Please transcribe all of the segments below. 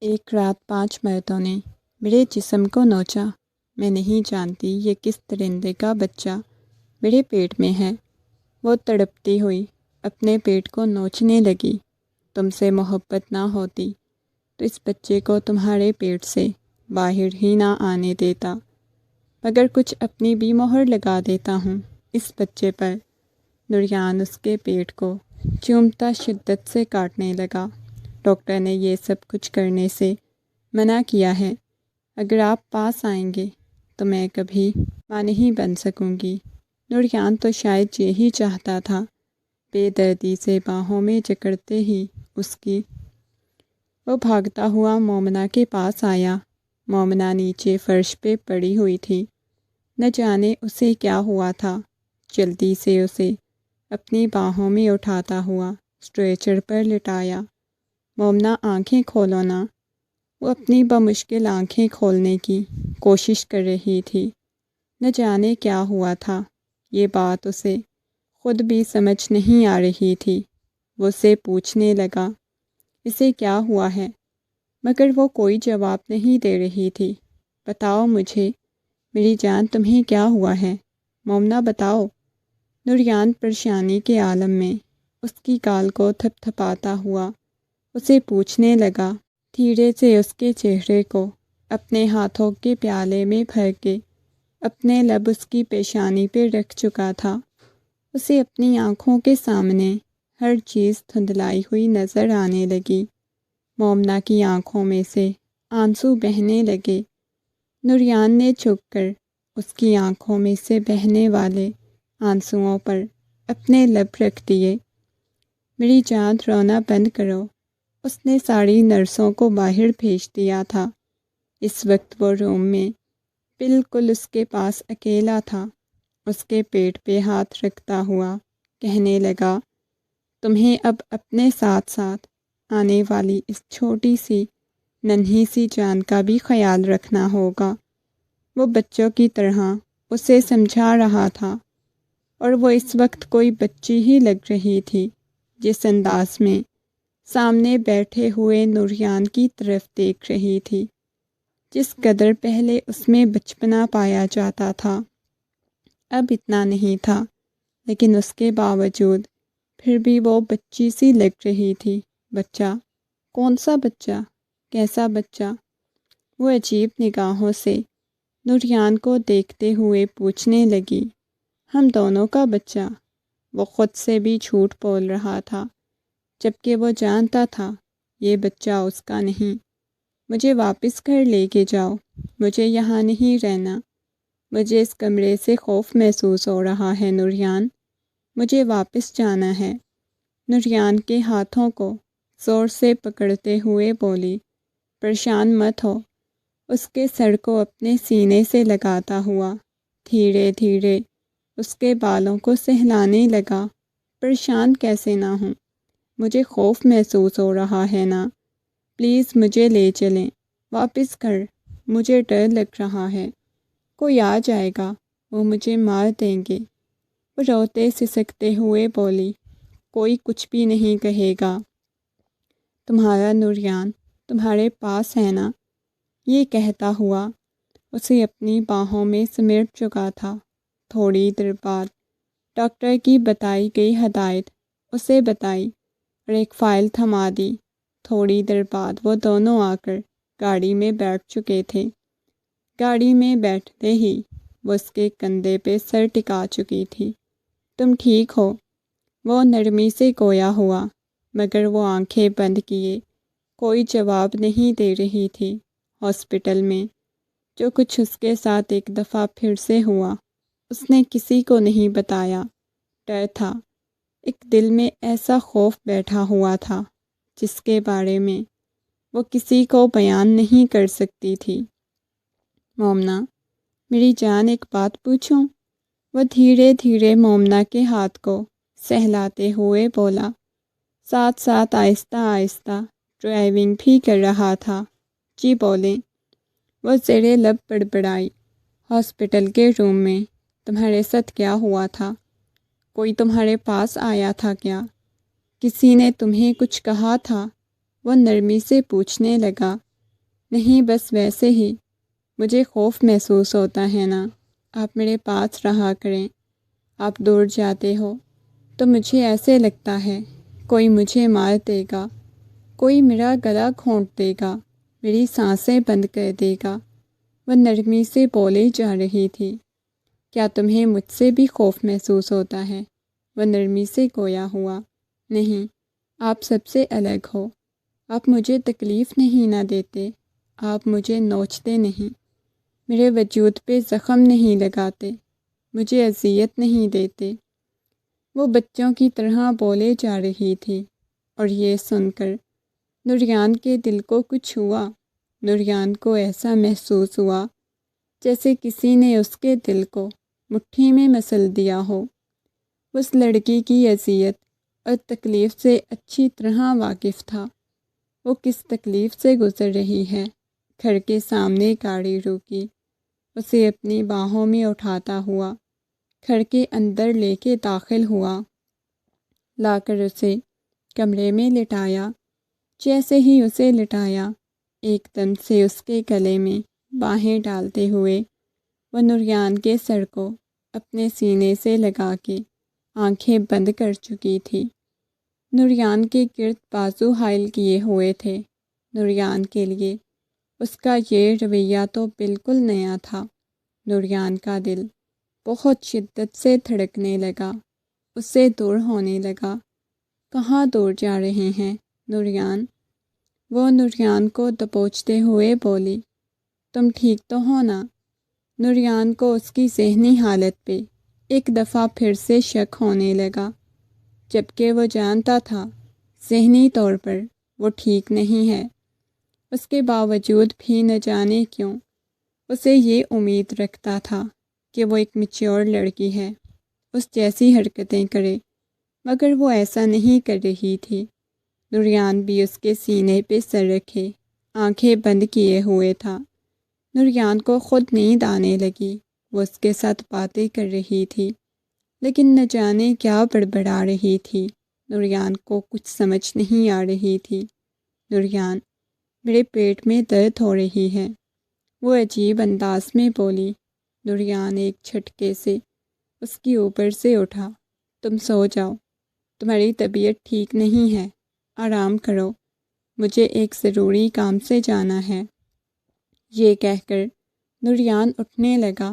ایک رات 5 مردوں نے میرے جسم کو نوچا۔ میں نہیں جانتی یہ کس درندے کا بچہ میرے پیٹ میں ہے۔ وہ تڑپتی ہوئی اپنے پیٹ کو نوچنے لگی۔ تم سے محبت نہ ہوتی تو اس بچے کو تمہارے پیٹ سے باہر ہی نہ آنے دیتا، مگر کچھ اپنی بھی مہر لگا دیتا ہوں اس بچے پر۔ نوریان اس کے پیٹ کو چومتا شدت سے کاٹنے لگا۔ ڈاکٹر نے یہ سب کچھ کرنے سے منع کیا ہے۔ اگر آپ پاس آئیں گے تو میں کبھی ماں نہیں بن سکوں گی۔ نوریان تو شاید یہی چاہتا تھا۔ بے دردی سے باہوں میں جکڑتے ہی وہ بھاگتا ہوا مومنہ کے پاس آیا۔ مومنہ نیچے فرش پہ پڑی ہوئی تھی۔ نہ جانے اسے کیا ہوا تھا۔ جلدی سے اسے اپنی باہوں میں اٹھاتا ہوا اسٹریچر پر لٹایا۔ مومنہ آنکھیں کھولو نا۔ وہ اپنی بمشکل آنکھیں کھولنے کی کوشش کر رہی تھی۔ نہ جانے کیا ہوا تھا۔ یہ بات اسے خود بھی سمجھ نہیں آ رہی تھی۔ وہ اسے پوچھنے لگا اسے کیا ہوا ہے، مگر وہ کوئی جواب نہیں دے رہی تھی۔ بتاؤ مجھے میری جان، تمہیں کیا ہوا ہے؟ مومنہ بتاؤ۔ نوریان پریشانی کے عالم میں اس کی گال کو تھپ تھپاتا ہوا اسے پوچھنے لگا۔ دھیرے سے اس کے چہرے کو اپنے ہاتھوں کے پیالے میں بھر کے اپنے لب اس کی پیشانی پہ رکھ چکا تھا۔ اسے اپنی آنکھوں کے سامنے ہر چیز دھندلائی ہوئی نظر آنے لگی۔ مومنہ کی آنکھوں میں سے آنسو بہنے لگے۔ نوریان نے جھک کر اس کی آنکھوں میں سے بہنے والے آنسوؤں پر اپنے لب رکھ دیے۔ میری جان، رونا بند کرو۔ اس نے ساری نرسوں کو باہر بھیج دیا تھا۔ اس وقت وہ روم میں بالکل اس کے پاس اکیلا تھا۔ اس کے پیٹ پہ ہاتھ رکھتا ہوا کہنے لگا، تمہیں اب اپنے ساتھ ساتھ آنے والی اس چھوٹی سی ننھی سی جان کا بھی خیال رکھنا ہوگا۔ وہ بچوں کی طرح اسے سمجھا رہا تھا، اور وہ اس وقت کوئی بچی ہی لگ رہی تھی۔ جس انداز میں سامنے بیٹھے ہوئے نوریان کی طرف دیکھ رہی تھی، جس قدر پہلے اس میں بچپنا پایا جاتا تھا، اب اتنا نہیں تھا، لیکن اس کے باوجود پھر بھی وہ بچی سی لگ رہی تھی۔ بچہ؟ کون سا بچہ؟ کیسا بچہ؟ وہ عجیب نگاہوں سے نوریان کو دیکھتے ہوئے پوچھنے لگی۔ ہم دونوں کا بچہ۔ وہ خود سے بھی جھوٹ بول رہا تھا، جبکہ وہ جانتا تھا یہ بچہ اس کا نہیں۔ مجھے واپس گھر لے کے جاؤ، مجھے یہاں نہیں رہنا۔ مجھے اس کمرے سے خوف محسوس ہو رہا ہے نوریان، مجھے واپس جانا ہے۔ نوریان کے ہاتھوں کو زور سے پکڑتے ہوئے بولی، پریشان مت ہو۔ اس کے سر کو اپنے سینے سے لگاتا ہوا دھیرے دھیرے اس کے بالوں کو سہلانے لگا۔ پریشان کیسے نہ ہوں، مجھے خوف محسوس ہو رہا ہے نا۔ پلیز مجھے لے چلیں واپس گھر، مجھے ڈر لگ رہا ہے۔ کوئی آ جائے گا، وہ مجھے مار دیں گے۔ وہ روتے سسکتے ہوئے بولی، کوئی کچھ بھی نہیں کہے گا۔ تمہارا نوریان تمہارے پاس ہے نا؟ یہ کہتا ہوا اسے اپنی باہوں میں سمیٹ چکا تھا۔ تھوڑی دیر بعد ڈاکٹر کی بتائی گئی ہدایت اسے بتائی اور ایک فائل تھما دی۔ تھوڑی دیر بعد وہ دونوں آ کر گاڑی میں بیٹھ چکے تھے۔ گاڑی میں بیٹھتے ہی وہ اس کے کندھے پہ سر ٹکا چکی تھی۔ تم ٹھیک ہو؟ وہ نرمی سے گویا ہوا، مگر وہ آنکھیں بند کیے کوئی جواب نہیں دے رہی تھی۔ ہاسپٹل میں جو کچھ اس کے ساتھ ایک دفعہ پھر سے ہوا، اس نے کسی کو نہیں بتایا۔ ڈر تھا، ایک دل میں ایسا خوف بیٹھا ہوا تھا جس کے بارے میں وہ کسی کو بیان نہیں کر سکتی تھی۔ مومنہ، میری جان، ایک بات پوچھوں؟ وہ دھیرے دھیرے مومنہ کے ہاتھ کو سہلاتے ہوئے بولا، ساتھ ساتھ آہستہ آہستہ ڈرائیونگ بھی کر رہا تھا۔ جی بولیں۔ وہ زیر لب بڑبڑائی، ہاسپٹل کے روم میں تمہارے ساتھ کیا ہوا تھا؟ کوئی تمہارے پاس آیا تھا کیا؟ کسی نے تمہیں کچھ کہا تھا؟ وہ نرمی سے پوچھنے لگا۔ نہیں، بس ویسے ہی مجھے خوف محسوس ہوتا ہے نا۔ آپ میرے پاس رہا کریں۔ آپ دور جاتے ہو تو مجھے ایسے لگتا ہے کوئی مجھے مار دے گا، کوئی میرا گلا گھونٹ دے گا، میری سانسیں بند کر دے گا۔ وہ نرمی سے بولے جا رہی تھی۔ کیا تمہیں مجھ سے بھی خوف محسوس ہوتا ہے؟ وہ نرمی سے گویا ہوا۔ نہیں، آپ سب سے الگ ہو۔ آپ مجھے تکلیف نہیں نہ دیتے، آپ مجھے نوچتے نہیں، میرے وجود پہ زخم نہیں لگاتے، مجھے اذیت نہیں دیتے۔ وہ بچوں کی طرح بولے جا رہی تھی، اور یہ سن کر نوریان کے دل کو کچھ ہوا۔ نوریان کو ایسا محسوس ہوا جیسے کسی نے اس کے دل کو مٹھی میں مسل دیا ہو۔ اس لڑکی کی اذیت اور تکلیف سے اچھی طرح واقف تھا۔ وہ کس تکلیف سے گزر رہی ہے۔ گھر کے سامنے گاڑی روکی، اسے اپنی باہوں میں اٹھاتا ہوا گھر کے اندر لے کے داخل ہوا، لا کر اسے کمرے میں لٹایا۔ جیسے ہی اسے لٹایا، ایک دم سے اس کے گلے میں باہیں ڈالتے ہوئے وہ نوریان کے سر کو اپنے سینے سے لگا کے آنکھیں بند کر چکی تھی۔ نوریان کے گرد بازو حائل کیے ہوئے تھے۔ نوریان کے لیے اس کا یہ رویہ تو بالکل نیا تھا۔ نوریان کا دل بہت شدت سے دھڑکنے لگا، اس سے دور ہونے لگا۔ کہاں دور جا رہے ہیں نوریان؟ وہ نوریان کو دبوچتے ہوئے بولی۔ تم ٹھیک تو ہو نا؟ نوریان کو اس کی ذہنی حالت پہ ایک دفعہ پھر سے شک ہونے لگا، جبکہ وہ جانتا تھا ذہنی طور پر وہ ٹھیک نہیں ہے۔ اس کے باوجود بھی نہ جانے کیوں اسے یہ امید رکھتا تھا کہ وہ ایک میچور لڑکی ہے، اس جیسی حرکتیں کرے، مگر وہ ایسا نہیں کر رہی تھی۔ نوریان بھی اس کے سینے پہ سر رکھے آنکھیں بند کیے ہوئے تھا۔ نوریان کو خود نیند آنے لگی۔ وہ اس کے ساتھ باتیں کر رہی تھی، لیکن نہ جانے کیا بڑبڑا رہی تھی۔ نوریان کو کچھ سمجھ نہیں آ رہی تھی۔ نوریان، میرے پیٹ میں درد ہو رہی ہے، وہ عجیب انداز میں بولی۔ نوریان ایک جھٹکے سے اس کی اوپر سے اٹھا۔ تم سو جاؤ، تمہاری طبیعت ٹھیک نہیں ہے، آرام کرو، مجھے ایک ضروری کام سے جانا ہے۔ یہ کہہ کر نوریان اٹھنے لگا۔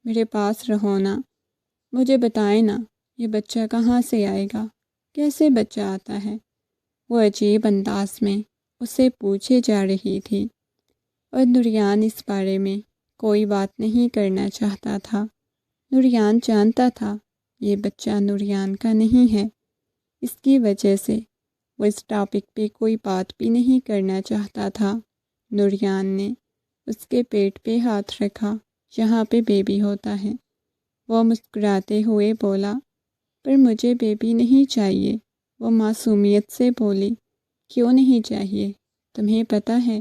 میرے پاس رہو نا، مجھے بتائے نا یہ بچہ کہاں سے آئے گا، کیسے بچہ آتا ہے؟ وہ عجیب انداز میں اسے پوچھے جا رہی تھی، اور نوریان اس بارے میں کوئی بات نہیں کرنا چاہتا تھا۔ نوریان جانتا تھا یہ بچہ نوریان کا نہیں ہے، اس کی وجہ سے وہ اس ٹاپک پہ کوئی بات بھی نہیں کرنا چاہتا تھا۔ نوریان نے اس کے پیٹ پہ ہاتھ رکھا جہاں پہ بیبی ہوتا ہے۔ وہ مسکراتے ہوئے بولا، پر مجھے بیبی نہیں چاہیے۔ وہ معصومیت سے بولی، کیوں نہیں چاہیے؟ تمہیں پتہ ہے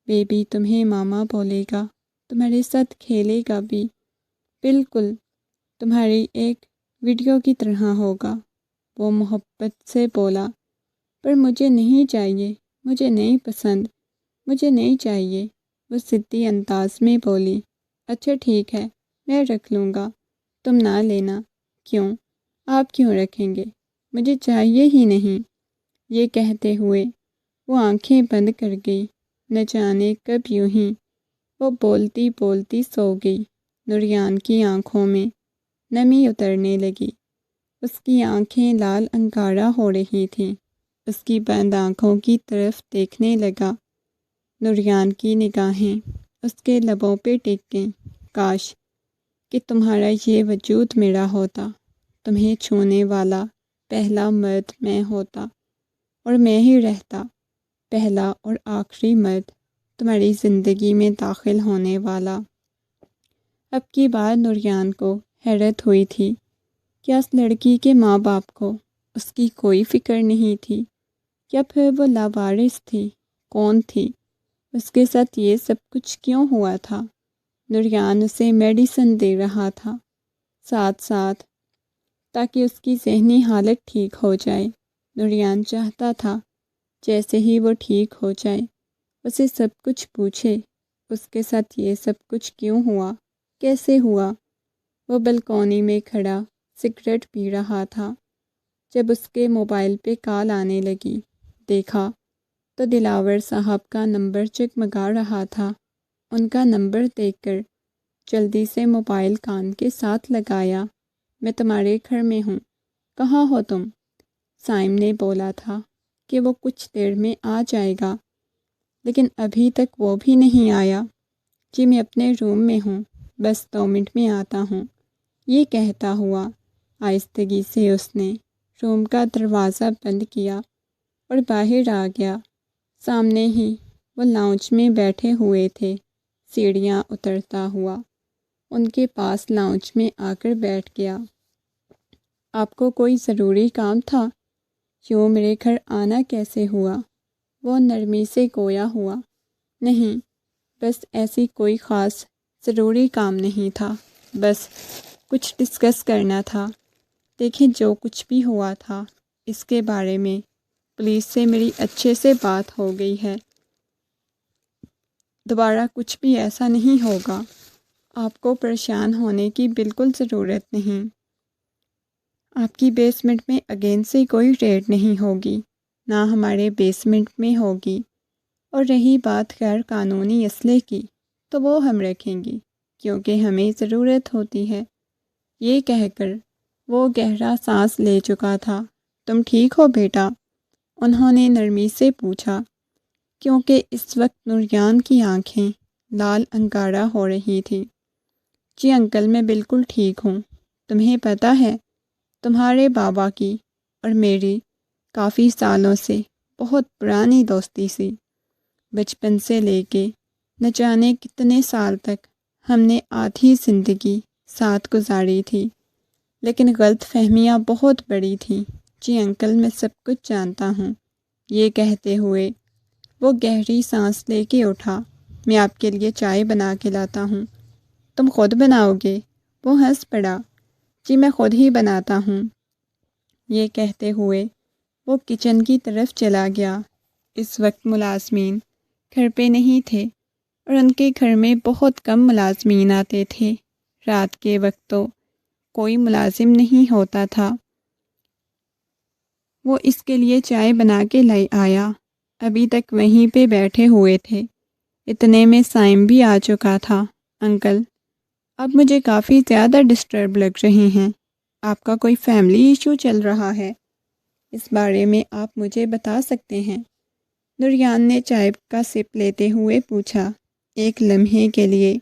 بیبی تمہیں ماما بولے گا، تمہارے ساتھ کھیلے گا بھی، بالکل تمہاری ایک ویڈیو کی طرح ہوگا۔ وہ محبت سے بولا، پر مجھے نہیں چاہیے، مجھے نہیں پسند، مجھے نہیں چاہیے۔ وہ ضدی انداز میں بولی، اچھا ٹھیک ہے، میں رکھ لوں گا، تم نہ لینا۔ کیوں؟ آپ کیوں رکھیں گے؟ مجھے چاہیے ہی نہیں۔ یہ کہتے ہوئے وہ آنکھیں بند کر گئی۔ نہ جانے کب یوں ہی وہ بولتی بولتی سو گئی۔ نوریان کی آنکھوں میں نمی اترنے لگی، اس کی آنکھیں لال انگارہ ہو رہی تھیں۔ اس کی بند آنکھوں کی طرف دیکھنے لگا۔ نوریان کی نگاہیں اس کے لبوں پہ ٹک گئیں۔ کاش کہ تمہارا یہ وجود میرا ہوتا، تمہیں چھونے والا پہلا مرد میں ہوتا، اور میں ہی رہتا پہلا اور آخری مرد تمہاری زندگی میں داخل ہونے والا۔ اب کی بار نوریان کو حیرت ہوئی تھی، کیا اس لڑکی کے ماں باپ کو اس کی کوئی فکر نہیں تھی، یا پھر وہ لاوارث تھی؟ کون تھی؟ اس کے ساتھ یہ سب کچھ کیوں ہوا تھا؟ نوریان اسے میڈیسن دے رہا تھا ساتھ ساتھ، تاکہ اس کی ذہنی حالت ٹھیک ہو جائے۔ نوریان چاہتا تھا جیسے ہی وہ ٹھیک ہو جائے اسے سب کچھ پوچھے، اس کے ساتھ یہ سب کچھ کیوں ہوا، کیسے ہوا۔ وہ بلکونی میں کھڑا سگریٹ پی رہا تھا جب اس کے موبائل پہ کال آنے لگی۔ دیکھا تو دلاور صاحب کا نمبر جگمگا رہا تھا۔ ان کا نمبر دیکھ کر جلدی سے موبائل کان کے ساتھ لگایا۔ میں تمہارے گھر میں ہوں، کہاں ہو تم؟ سائم نے بولا تھا کہ وہ کچھ دیر میں آ جائے گا، لیکن ابھی تک وہ بھی نہیں آیا۔ جی میں اپنے روم میں ہوں، بس 2 منٹ میں آتا ہوں۔ یہ کہتا ہوا آہستگی سے اس نے روم کا دروازہ بند کیا اور باہر آ گیا۔ سامنے ہی وہ لاؤنج میں بیٹھے ہوئے تھے۔ سیڑھیاں اترتا ہوا ان کے پاس لاؤنج میں آ کر بیٹھ گیا۔ آپ کو کوئی ضروری کام تھا؟ یوں میرے گھر آنا کیسے ہوا؟ وہ نرمی سے گویا ہوا۔ نہیں، بس ایسی کوئی خاص ضروری کام نہیں تھا، بس کچھ ڈسکس کرنا تھا۔ دیکھیں جو کچھ بھی ہوا تھا اس کے بارے میں پولیس سے میری اچھے سے بات ہو گئی ہے، دوبارہ کچھ بھی ایسا نہیں ہوگا۔ آپ کو پریشان ہونے کی بالکل ضرورت نہیں۔ آپ کی بیسمنٹ میں اگین سے کوئی ریڈ نہیں ہوگی، نہ ہمارے بیسمنٹ میں ہوگی، اور رہی بات غیر قانونی اسلحے کی تو وہ ہم رکھیں گی کیونکہ ہمیں ضرورت ہوتی ہے۔ یہ کہہ کر وہ گہرا سانس لے چکا تھا۔ تم ٹھیک ہو بیٹا؟ انہوں نے نرمی سے پوچھا، کیونکہ اس وقت نوریان کی آنکھیں لال انگارہ ہو رہی تھی۔ جی انکل میں بالکل ٹھیک ہوں۔ تمہیں پتہ ہے تمہارے بابا کی اور میری کافی سالوں سے بہت پرانی دوستی سی، بچپن سے لے کے نہ جانے کتنے سال تک ہم نے آدھی زندگی ساتھ گزاری تھی، لیکن غلط فہمیاں بہت بڑی تھیں۔ جی انکل میں سب کچھ جانتا ہوں۔ یہ کہتے ہوئے وہ گہری سانس لے کے اٹھا۔ میں آپ کے لیے چائے بنا کے لاتا ہوں۔ تم خود بناؤ گے؟ وہ ہنس پڑا۔ جی میں خود ہی بناتا ہوں۔ یہ کہتے ہوئے وہ کچن کی طرف چلا گیا۔ اس وقت ملازمین گھر پہ نہیں تھے اور ان کے گھر میں بہت کم ملازمین آتے تھے۔ رات کے وقت تو کوئی ملازم نہیں ہوتا تھا۔ وہ اس کے لیے چائے بنا کے لے آیا۔ ابھی تک وہیں پہ بیٹھے ہوئے تھے، اتنے میں سائم بھی آ چکا تھا۔ انکل اب مجھے کافی زیادہ ڈسٹرب لگ رہے ہیں۔ آپ کا کوئی فیملی ایشو چل رہا ہے؟ اس بارے میں آپ مجھے بتا سکتے ہیں؟ نوریان نے چائے کا سپ لیتے ہوئے پوچھا۔ ایک لمحے کے لیے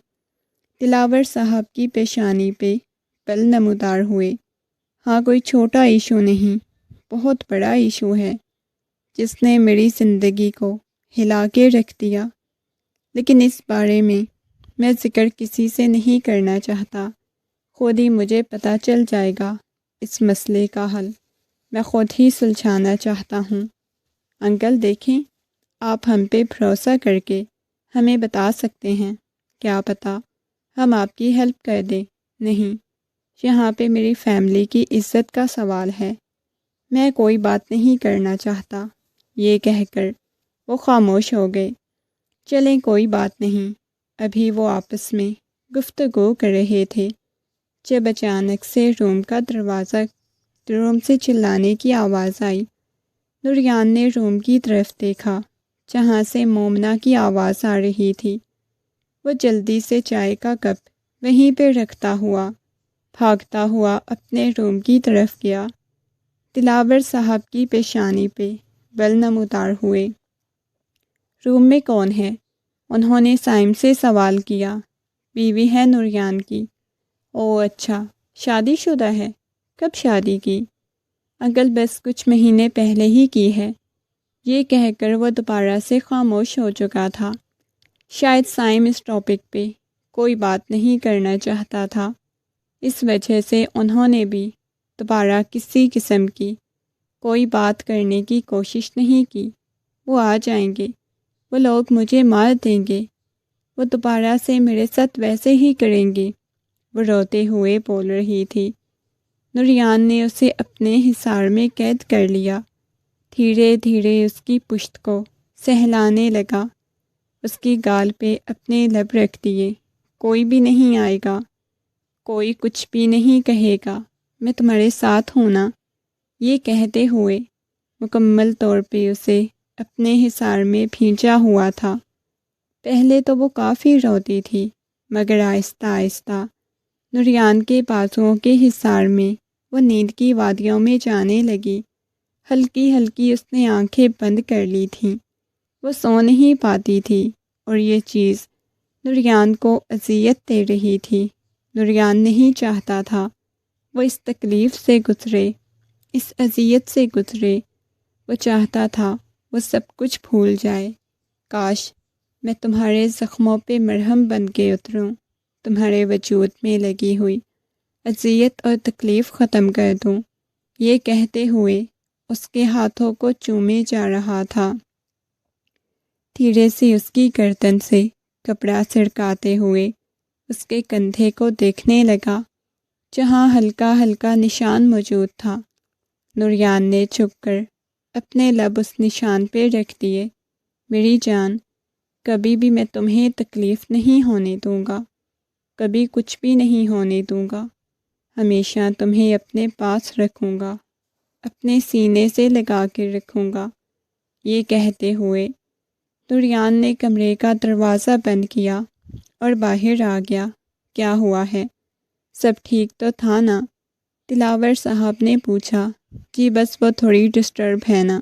دلاور صاحب کی پیشانی پہ پل نمودار ہوئے۔ ہاں کوئی چھوٹا ایشو نہیں، بہت بڑا ایشو ہے جس نے میری زندگی کو ہلا کے رکھ دیا، لیکن اس بارے میں ذکر کسی سے نہیں کرنا چاہتا۔ خود ہی مجھے پتہ چل جائے گا۔ اس مسئلے کا حل میں خود ہی سلجھانا چاہتا ہوں۔ انکل دیکھیں، آپ ہم پہ بھروسہ کر کے ہمیں بتا سکتے ہیں، کیا پتہ ہم آپ کی ہیلپ کر دیں۔ نہیں، یہاں پہ میری فیملی کی عزت کا سوال ہے، میں کوئی بات نہیں کرنا چاہتا۔ یہ کہہ کر وہ خاموش ہو گئے۔ چلیں کوئی بات نہیں۔ ابھی وہ آپس میں گفتگو کر رہے تھے جب اچانک سے روم سے چلانے کی آواز آئی۔ نوریان نے روم کی طرف دیکھا جہاں سے مومنہ کی آواز آ رہی تھی۔ وہ جلدی سے چائے کا کپ وہیں پہ رکھتا ہوا بھاگتا ہوا اپنے روم کی طرف گیا۔ دلاور صاحب کی پیشانی پہ بل نمودار ہوئے۔ روم میں کون ہے؟ انہوں نے سائم سے سوال کیا۔ بیوی ہے نوریان کی۔ او اچھا، شادی شدہ ہے؟ کب شادی کی؟ انکل بس کچھ مہینے پہلے ہی کی ہے۔ یہ کہہ کر وہ دوبارہ سے خاموش ہو چکا تھا۔ شاید سائم اس ٹاپک پہ کوئی بات نہیں کرنا چاہتا تھا، اس وجہ سے انہوں نے بھی دوبارہ کسی قسم کی کوئی بات کرنے کی کوشش نہیں کی۔ وہ آ جائیں گے، وہ لوگ مجھے مار دیں گے، وہ دوبارہ سے میرے ساتھ ویسے ہی کریں گے، وہ روتے ہوئے بول رہی تھی۔ نوریان نے اسے اپنے حصار میں قید کر لیا، دھیرے دھیرے اس کی پشت کو سہلانے لگا۔ اس کی گال پہ اپنے لب رکھ دیے۔ کوئی بھی نہیں آئے گا، کوئی کچھ بھی نہیں کہے گا، میں تمہارے ساتھ ہوں نا۔ یہ کہتے ہوئے مکمل طور پہ اسے اپنے حصار میں بھینچا ہوا تھا۔ پہلے تو وہ کافی روتی تھی، مگر آہستہ آہستہ نوریان کے بازوؤں کے حصار میں وہ نیند کی وادیوں میں جانے لگی۔ ہلکی ہلکی اس نے آنکھیں بند کر لی تھیں۔ وہ سو نہیں پاتی تھی اور یہ چیز نوریان کو اذیت دے رہی تھی۔ نوریان نہیں چاہتا تھا وہ اس تکلیف سے گزرے، اس اذیت سے گزرے۔ وہ چاہتا تھا وہ سب کچھ بھول جائے۔ کاش میں تمہارے زخموں پہ مرہم بن کے اتروں، تمہارے وجود میں لگی ہوئی اذیت اور تکلیف ختم کر دوں۔ یہ کہتے ہوئے اس کے ہاتھوں کو چومے جا رہا تھا، دھیرے سے اس کی گردن سے کپڑا سرکاتے ہوئے اس کے کندھے کو دیکھنے لگا جہاں ہلکا ہلکا نشان موجود تھا۔ نوریان نے چھپ کر اپنے لب اس نشان پہ رکھ دیے۔ میری جان، کبھی بھی میں تمہیں تکلیف نہیں ہونے دوں گا، کبھی کچھ بھی نہیں ہونے دوں گا، ہمیشہ تمہیں اپنے پاس رکھوں گا، اپنے سینے سے لگا کے رکھوں گا۔ یہ کہتے ہوئے نوریان نے کمرے کا دروازہ بند کیا اور باہر آ گیا۔ کیا ہوا ہے؟ سب ٹھیک تو تھا نا؟ دلاور صاحب نے پوچھا۔ جی بس وہ تھوڑی ڈسٹرب ہے نا،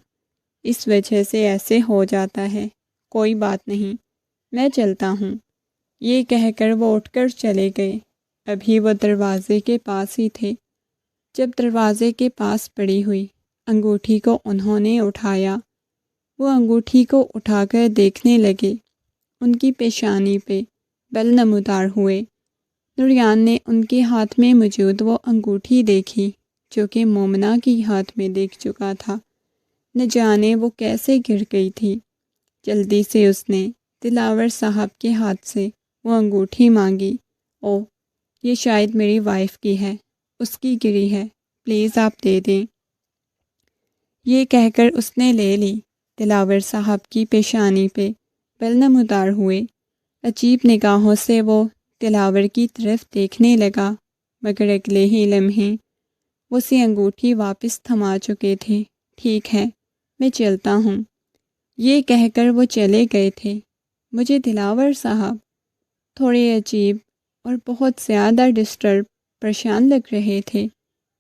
اس وجہ سے ایسے ہو جاتا ہے، کوئی بات نہیں، میں چلتا ہوں۔ یہ کہہ کر وہ اٹھ کر چلے گئے۔ ابھی وہ دروازے کے پاس ہی تھے جب دروازے کے پاس پڑی ہوئی انگوٹھی کو انہوں نے اٹھایا۔ وہ انگوٹھی کو اٹھا کر دیکھنے لگے۔ ان کی پیشانی پہ بل نمودار ہوئے۔ نوریان نے ان کے ہاتھ میں موجود وہ انگوٹھی دیکھی جو کہ مومنہ کی ہاتھ میں دیکھ چکا تھا۔ نہ جانے وہ کیسے گر گئی تھی۔ جلدی سے اس نے دلاور صاحب کے ہاتھ سے وہ انگوٹھی مانگی۔ او، یہ شاید میری وائف کی ہے، اس کی گری ہے، پلیز آپ دے دیں۔ یہ کہہ کر اس نے لے لی۔ دلاور صاحب کی پیشانی پہ بل نمودار ہوئے۔ عجیب نگاہوں سے وہ دلاور کی طرف دیکھنے لگا، مگر اگلے ہی لمحے وہ سی انگوٹھی واپس تھما چکے تھے۔ ٹھیک ہے، میں چلتا ہوں، یہ کہہ کر وہ چلے گئے تھے۔ مجھے دلاور صاحب تھوڑے عجیب اور بہت زیادہ ڈسٹرب، پریشان لگ رہے تھے،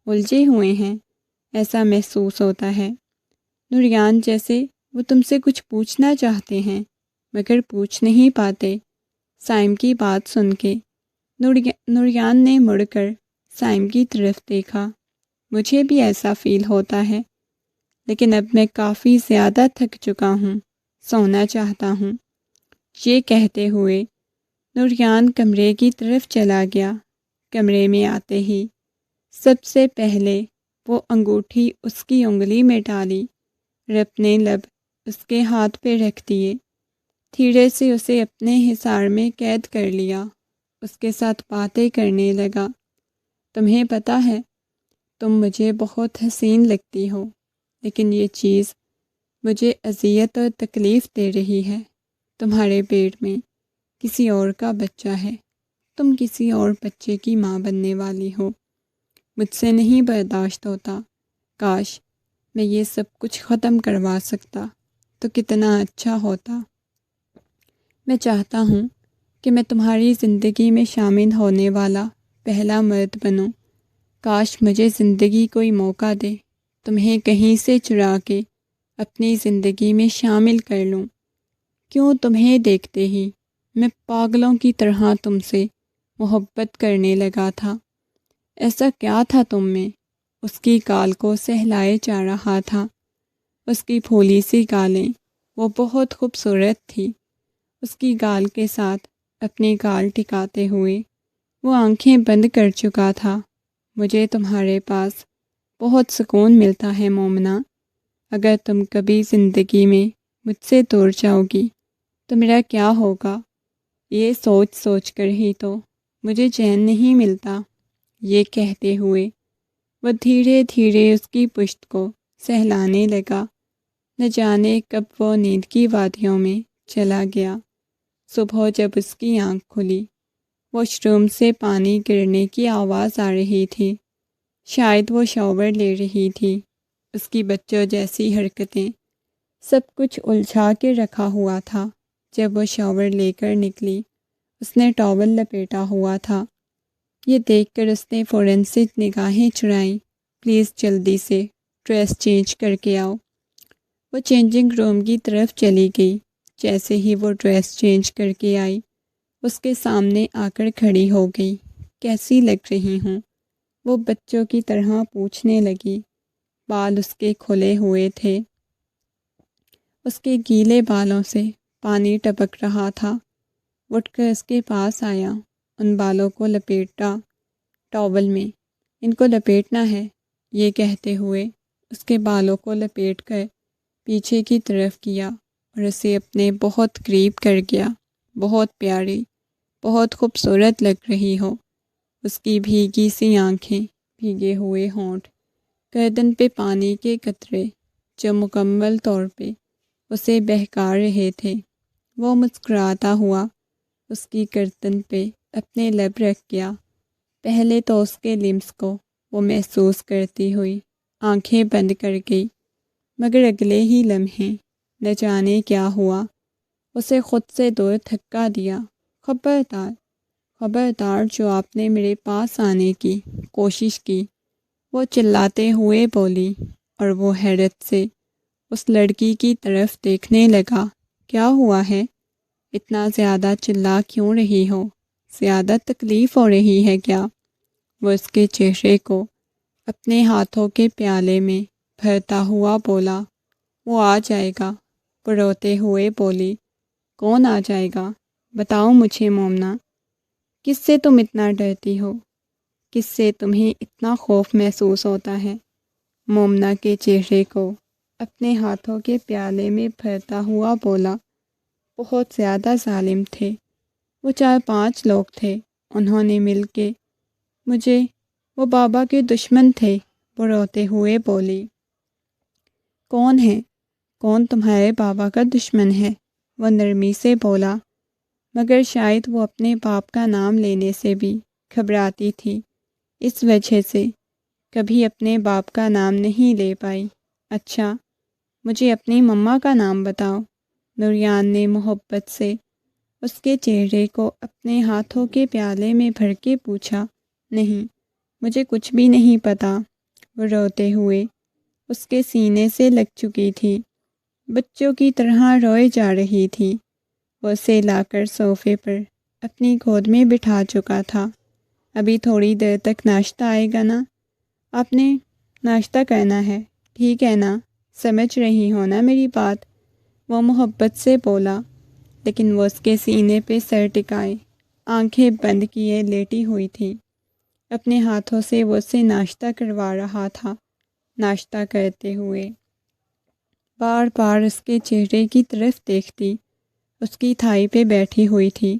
الجھے ہوئے ہیں، ایسا محسوس ہوتا ہے نوریان جیسے وہ تم سے کچھ پوچھنا چاہتے ہیں مگر پوچھ نہیں پاتے۔ سائم کی بات سن کے نوریان نے مڑ کر سائم کی طرف دیکھا۔ مجھے بھی ایسا فیل ہوتا ہے، لیکن اب میں کافی زیادہ تھک چکا ہوں، سونا چاہتا ہوں۔ یہ کہتے ہوئے نوریان کمرے کی طرف چلا گیا۔ کمرے میں آتے ہی سب سے پہلے وہ انگوٹھی اس کی انگلی میں ڈالی اور اپنے لب اس کے ہاتھ پہ رکھ دیے۔ دھیرے سے اسے اپنے حصار میں قید کر لیا، اس کے ساتھ باتیں کرنے لگا۔ تمہیں پتہ ہے تم مجھے بہت حسین لگتی ہو، لیکن یہ چیز مجھے اذیت اور تکلیف دے رہی ہے۔ تمہارے پیٹ میں کسی اور کا بچہ ہے، تم کسی اور بچے کی ماں بننے والی ہو، مجھ سے نہیں برداشت ہوتا۔ کاش میں یہ سب کچھ ختم کروا سکتا تو کتنا اچھا ہوتا۔ میں چاہتا ہوں کہ میں تمہاری زندگی میں شامل ہونے والا پہلا مرد بنوں۔ کاش مجھے زندگی کوئی موقع دے، تمہیں کہیں سے چرا کے اپنی زندگی میں شامل کر لوں۔ کیوں تمہیں دیکھتے ہی میں پاگلوں کی طرح تم سے محبت کرنے لگا تھا۔ ایسا کیا تھا تم میں؟ اس کی گال کو سہلائے جا رہا تھا۔ اس کی پھولی سی گالیں وہ بہت خوبصورت تھی۔ اس کی گال کے ساتھ اپنی گال ٹکاتے ہوئے وہ آنکھیں بند کر چکا تھا۔ مجھے تمہارے پاس بہت سکون ملتا ہے مومنہ۔ اگر تم کبھی زندگی میں مجھ سے دور جاؤ گی تو میرا کیا ہوگا؟ یہ سوچ سوچ کر ہی تو مجھے چین نہیں ملتا۔ یہ کہتے ہوئے وہ دھیرے دھیرے اس کی پشت کو سہلانے لگا۔ نہ جانے کب وہ نیند کی وادیوں میں چلا گیا۔ صبح جب اس کی آنکھ کھلی، واش روم سے پانی گرنے کی آواز آ رہی تھی۔ شاید وہ شاور لے رہی تھی۔ اس کی بچوں جیسی حرکتیں، سب کچھ الجھا کے رکھا ہوا تھا۔ جب وہ شاور لے کر نکلی، اس نے ٹاول لپیٹا ہوا تھا۔ یہ دیکھ کر اس نے فوراً سے نگاہیں چرائیں۔ پلیز جلدی سے ڈریس چینج کر کے آؤ۔ وہ چینجنگ روم کی طرف چلی گئی۔ جیسے ہی وہ ڈریس چینج کر کے آئی، اس کے سامنے آ کر کھڑی ہو گئی۔ کیسی لگ رہی ہوں؟ وہ بچوں کی طرح پوچھنے لگی۔ بال اس کے کھلے ہوئے تھے۔ اس کے گیلے بالوں سے پانی ٹپک رہا تھا۔ اٹھ کر اس کے پاس آیا، ان بالوں کو لپیٹا ٹاول میں۔ ان کو لپیٹنا ہے، یہ کہتے ہوئے اس کے بالوں کو لپیٹ کر پیچھے کی طرف کیا اور اسے اپنے بہت قریب کر گیا۔ بہت پیاری، بہت خوبصورت لگ رہی ہو۔ اس کی بھیگی سی آنکھیں، بھیگے ہوئے ہونٹ، گردن پہ پانی کے قطرے جو مکمل طور پہ اسے بہکا رہے تھے۔ وہ مسکراتا ہوا اس کی گردن پہ اپنے لب رکھ گیا۔ پہلے تو اس کے لمس کو وہ محسوس کرتی ہوئی آنکھیں بند کر گئی، مگر اگلے ہی لمحے نہ جانے کیا ہوا، اسے خود سے دور دھکا دیا۔ خبردار، خبردار، جو آپ نے میرے پاس آنے کی کوشش کی، وہ چلاتے ہوئے بولی، اور وہ حیرت سے اس لڑکی کی طرف دیکھنے لگا۔ کیا ہوا ہے؟ اتنا زیادہ چلا کیوں رہی ہو؟ زیادہ تکلیف ہو رہی ہے کیا؟ وہ اس کے چہرے کو اپنے ہاتھوں کے پیالے میں بھرتا ہوا بولا۔ وہ آ جائے گا، وہ روتے ہوئے بولی۔ کون آ جائے گا؟ بتاؤ مجھے مومنا، کس سے تم اتنا ڈرتی ہو؟ کس سے تمہیں اتنا خوف محسوس ہوتا ہے؟ مومنا کے چہرے کو اپنے ہاتھوں کے پیالے میں بھرتا ہوا بولا۔ بہت زیادہ ظالم تھے وہ، 4-5 لوگ تھے، انہوں نے مل کے مجھے، وہ بابا کے دشمن تھے۔ وہ روتے ہوئے بولی۔ کون ہے؟ کون تمہارے بابا کا دشمن ہے؟ وہ نرمی سے بولا، مگر شاید وہ اپنے باپ کا نام لینے سے بھی گھبراتی تھی، اس وجہ سے کبھی اپنے باپ کا نام نہیں لے پائی۔ اچھا، مجھے اپنی مما کا نام بتاؤ۔ نوریان نے محبت سے اس کے چہرے کو اپنے ہاتھوں کے پیالے میں بھر کے پوچھا۔ نہیں، مجھے کچھ بھی نہیں پتا۔ وہ روتے ہوئے اس کے سینے سے لگ چکی تھی، بچوں کی طرح روئے جا رہی تھی۔ وہ اسے لا کر صوفے پر اپنی گود میں بٹھا چکا تھا۔ ابھی تھوڑی دیر تک ناشتہ آئے گا نا؟ آپ نے ناشتہ کرنا ہے، ٹھیک ہے نا؟ سمجھ رہی ہو نا میری بات؟ وہ محبت سے بولا، لیکن وہ اس کے سینے پہ سر ٹکائے، آنکھیں بند کیے لیٹی ہوئی تھی۔ اپنے ہاتھوں سے وہ اسے ناشتہ کروا رہا تھا۔ ناشتہ کرتے ہوئے بار بار اس کے چہرے کی طرف دیکھتی، اس کی تھائی پہ بیٹھی ہوئی تھی۔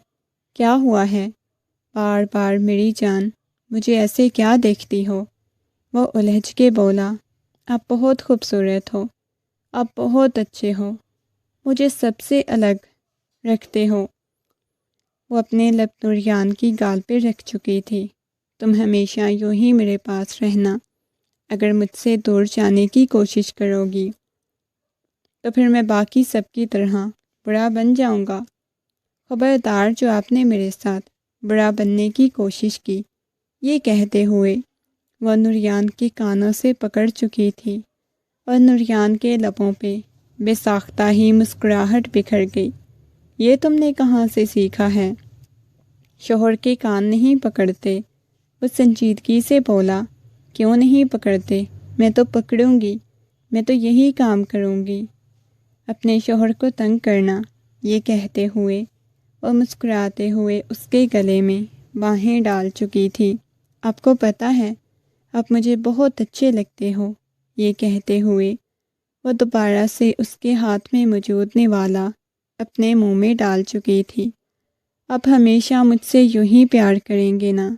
کیا ہوا ہے؟ بار بار میری جان، مجھے ایسے کیا دیکھتی ہو؟ وہ الجھ کے بولا۔ آپ بہت خوبصورت ہو، آپ بہت اچھے ہو، مجھے سب سے الگ رکھتے ہو۔ وہ اپنے لب نوریان کی گال پہ رکھ چکی تھی۔ تم ہمیشہ یوں ہی میرے پاس رہنا، اگر مجھ سے دور جانے کی کوشش کرو گی تو پھر میں باقی سب کی طرح برا بن جاؤں گا۔ خبردار، جو آپ نے میرے ساتھ برا بننے کی کوشش کی۔ یہ کہتے ہوئے وہ نوریان کے کانوں سے پکڑ چکی تھی اور نوریان کے لبوں پہ بے ساختہ ہی مسکراہٹ بکھر گئی۔ یہ تم نے کہاں سے سیکھا ہے؟ شوہر کے کان نہیں پکڑتے، وہ سنجیدگی سے بولا۔ کیوں نہیں پکڑتے؟ میں تو پکڑوں گی، میں تو یہی کام کروں گی، اپنے شوہر کو تنگ کرنا۔ یہ کہتے ہوئے اور مسکراتے ہوئے اس کے گلے میں باہیں ڈال چکی تھی۔ آپ کو پتہ ہے، آپ مجھے بہت اچھے لگتے ہو۔ یہ کہتے ہوئے وہ دوبارہ سے اس کے ہاتھ میں موجود نوالا اپنے منہ میں ڈال چکی تھی۔ اب ہمیشہ مجھ سے یوں ہی پیار کریں گے نا؟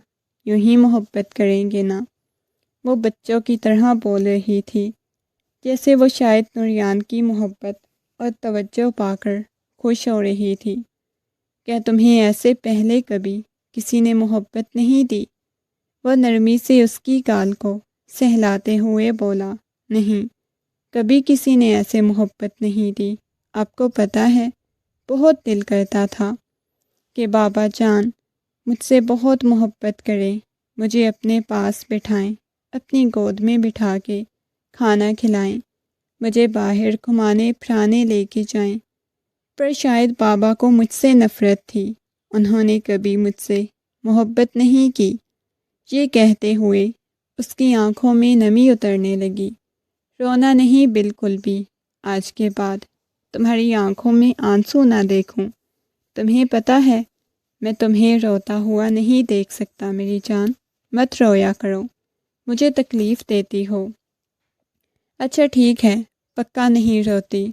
یوں ہی محبت کریں گے نا؟ وہ بچوں کی طرح بول رہی تھی، جیسے وہ شاید نوریان کی محبت اور توجہ پا کر خوش ہو رہی تھی۔ کیا تمہیں ایسے پہلے کبھی کسی نے محبت نہیں دی؟ وہ نرمی سے اس کی گال کو سہلاتے ہوئے بولا، نہیں، کبھی کسی نے ایسے محبت نہیں دی۔ آپ کو پتہ ہے، بہت دل کرتا تھا کہ بابا جان مجھ سے بہت محبت کریں، مجھے اپنے پاس بٹھائیں، اپنی گود میں بٹھا کے کھانا کھلائیں، مجھے باہر گھمانے پھرانے لے کے جائیں، پر شاید بابا کو مجھ سے نفرت تھی، انہوں نے کبھی مجھ سے محبت نہیں کی۔ یہ کہتے ہوئے اس کی آنکھوں میں نمی اترنے لگی۔ رونا نہیں بالکل بھی، آج کے بعد تمہاری آنکھوں میں آنسو نہ دیکھوں۔ تمہیں پتہ ہے میں تمہیں روتا ہوا نہیں دیکھ سکتا میری جان، مت رویا کرو، مجھے تکلیف دیتی ہو۔ اچھا ٹھیک ہے، پکا نہیں روتی۔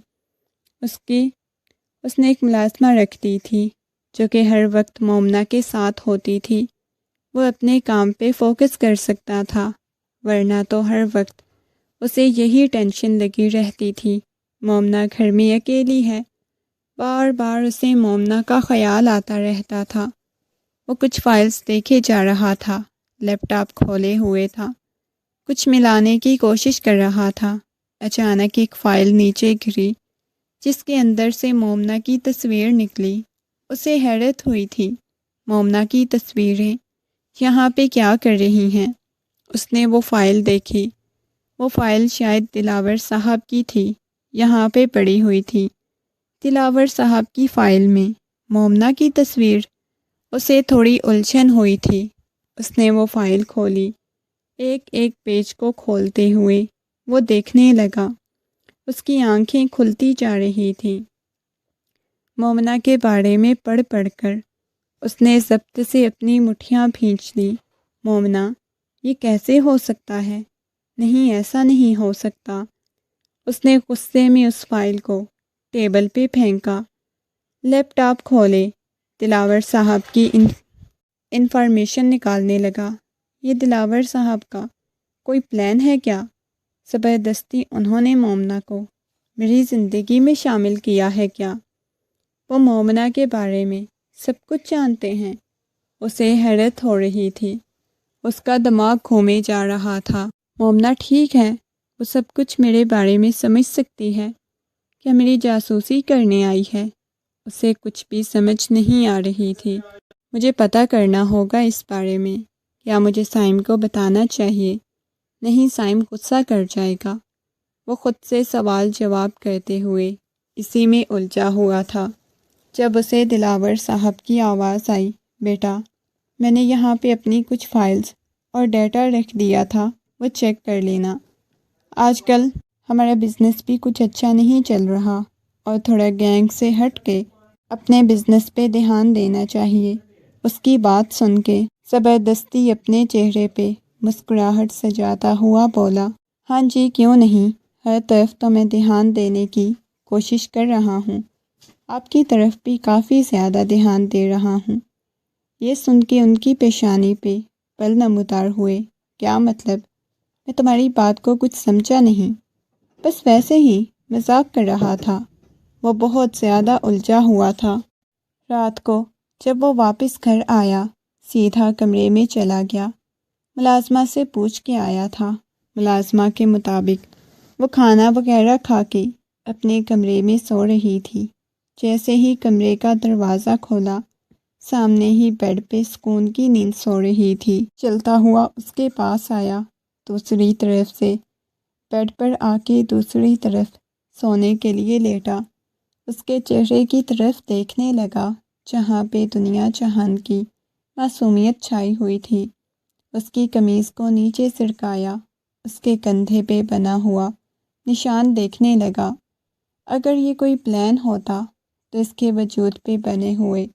اس نے ایک ملازمہ رکھ دی تھی جو کہ ہر وقت مومنہ کے ساتھ ہوتی تھی۔ وہ اپنے کام پہ فوکس کر سکتا تھا، ورنہ تو ہر وقت اسے یہی ٹینشن لگی رہتی تھی، مومنہ گھر میں اکیلی ہے۔ بار بار اسے مومنہ کا خیال آتا رہتا تھا۔ وہ کچھ فائلز دیکھے جا رہا تھا، لیپ ٹاپ کھولے ہوئے تھا، کچھ ملانے کی کوشش کر رہا تھا۔ اچانک ایک فائل نیچے گری جس کے اندر سے مومنہ کی تصویر نکلی۔ اسے حیرت ہوئی تھی، مومنہ کی تصویریں یہاں پہ کیا کر رہی ہیں؟ اس نے وہ فائل دیکھی، وہ فائل شاید دلاور صاحب کی تھی، یہاں پہ پڑی ہوئی تھی۔ دلاور صاحب کی فائل میں مومنہ کی تصویر، اسے تھوڑی الجھن ہوئی تھی۔ اس نے وہ فائل کھولی، ایک ایک پیج کو کھولتے ہوئے وہ دیکھنے لگا۔ اس کی آنکھیں کھلتی جا رہی تھیں۔ مومنہ کے بارے میں پڑھ پڑھ کر اس نے ضبط سے اپنی مٹھیاں بھینچ لیں۔ مومنہ، یہ کیسے ہو سکتا ہے؟ نہیں، ایسا نہیں ہو سکتا۔ اس نے غصے میں اس فائل کو ٹیبل پہ پھینکا، لیپ ٹاپ کھولے، دلاور صاحب کی انفارمیشن نکالنے لگا۔ یہ دلاور صاحب کا کوئی پلان ہے کیا؟ زبردستی انہوں نے مومنہ کو میری زندگی میں شامل کیا ہے کیا؟ وہ مومنہ کے بارے میں سب کچھ جانتے ہیں۔ اسے حیرت ہو رہی تھی، اس کا دماغ گھومے جا رہا تھا۔ مومنہ ٹھیک ہے، وہ سب کچھ میرے بارے میں سمجھ سکتی ہے، کیا میری جاسوسی کرنے آئی ہے؟ اسے کچھ بھی سمجھ نہیں آ رہی تھی۔ مجھے پتہ کرنا ہوگا اس بارے میں، کیا مجھے سائم کو بتانا چاہیے؟ نہیں، سائم غصہ کر جائے گا۔ وہ خود سے سوال جواب کرتے ہوئے اسی میں الجھا ہوا تھا جب اسے دلاور صاحب کی آواز آئی، بیٹا، میں نے یہاں پہ اپنی کچھ فائلز اور ڈیٹا رکھ دیا تھا، وہ چیک کر لینا۔ آج کل ہمارا بزنس بھی کچھ اچھا نہیں چل رہا اور تھوڑا گینگ سے ہٹ کے اپنے بزنس پہ دھیان دینا چاہیے۔ اس کی بات سن کے زبردستی اپنے چہرے پہ مسکراہٹ سجاتا ہوا بولا، ہاں جی، کیوں نہیں، ہر طرف تو میں دھیان دینے کی کوشش کر رہا ہوں، آپ کی طرف بھی کافی زیادہ دھیان دے رہا ہوں۔ یہ سن کے ان کی پیشانی پہ پل نمودار ہوئے۔ کیا مطلب؟ میں تمہاری بات کو کچھ سمجھا نہیں، بس ویسے ہی مذاق کر رہا تھا۔ وہ بہت زیادہ الجھا ہوا تھا۔ رات کو جب وہ واپس گھر آیا، سیدھا کمرے میں چلا گیا، ملازمہ سے پوچھ کے آیا تھا۔ ملازمہ کے مطابق وہ کھانا وغیرہ کھا کے اپنے کمرے میں سو رہی تھی۔ جیسے ہی کمرے کا دروازہ کھولا، سامنے ہی بیڈ پہ سکون کی نیند سو رہی تھی۔ چلتا ہوا اس کے پاس آیا، دوسری طرف سے بیڈ پر آ کے دوسری طرف سونے کے لیے لیٹا، اس کے چہرے کی طرف دیکھنے لگا جہاں پہ دنیا جہان کی معصومیت چھائی ہوئی تھی۔ اس کی قمیض کو نیچے سرکایا، اس کے کندھے پہ بنا ہوا نشان دیکھنے لگا۔ اگر یہ کوئی پلان ہوتا تو اس کے وجود پہ بنے ہوئے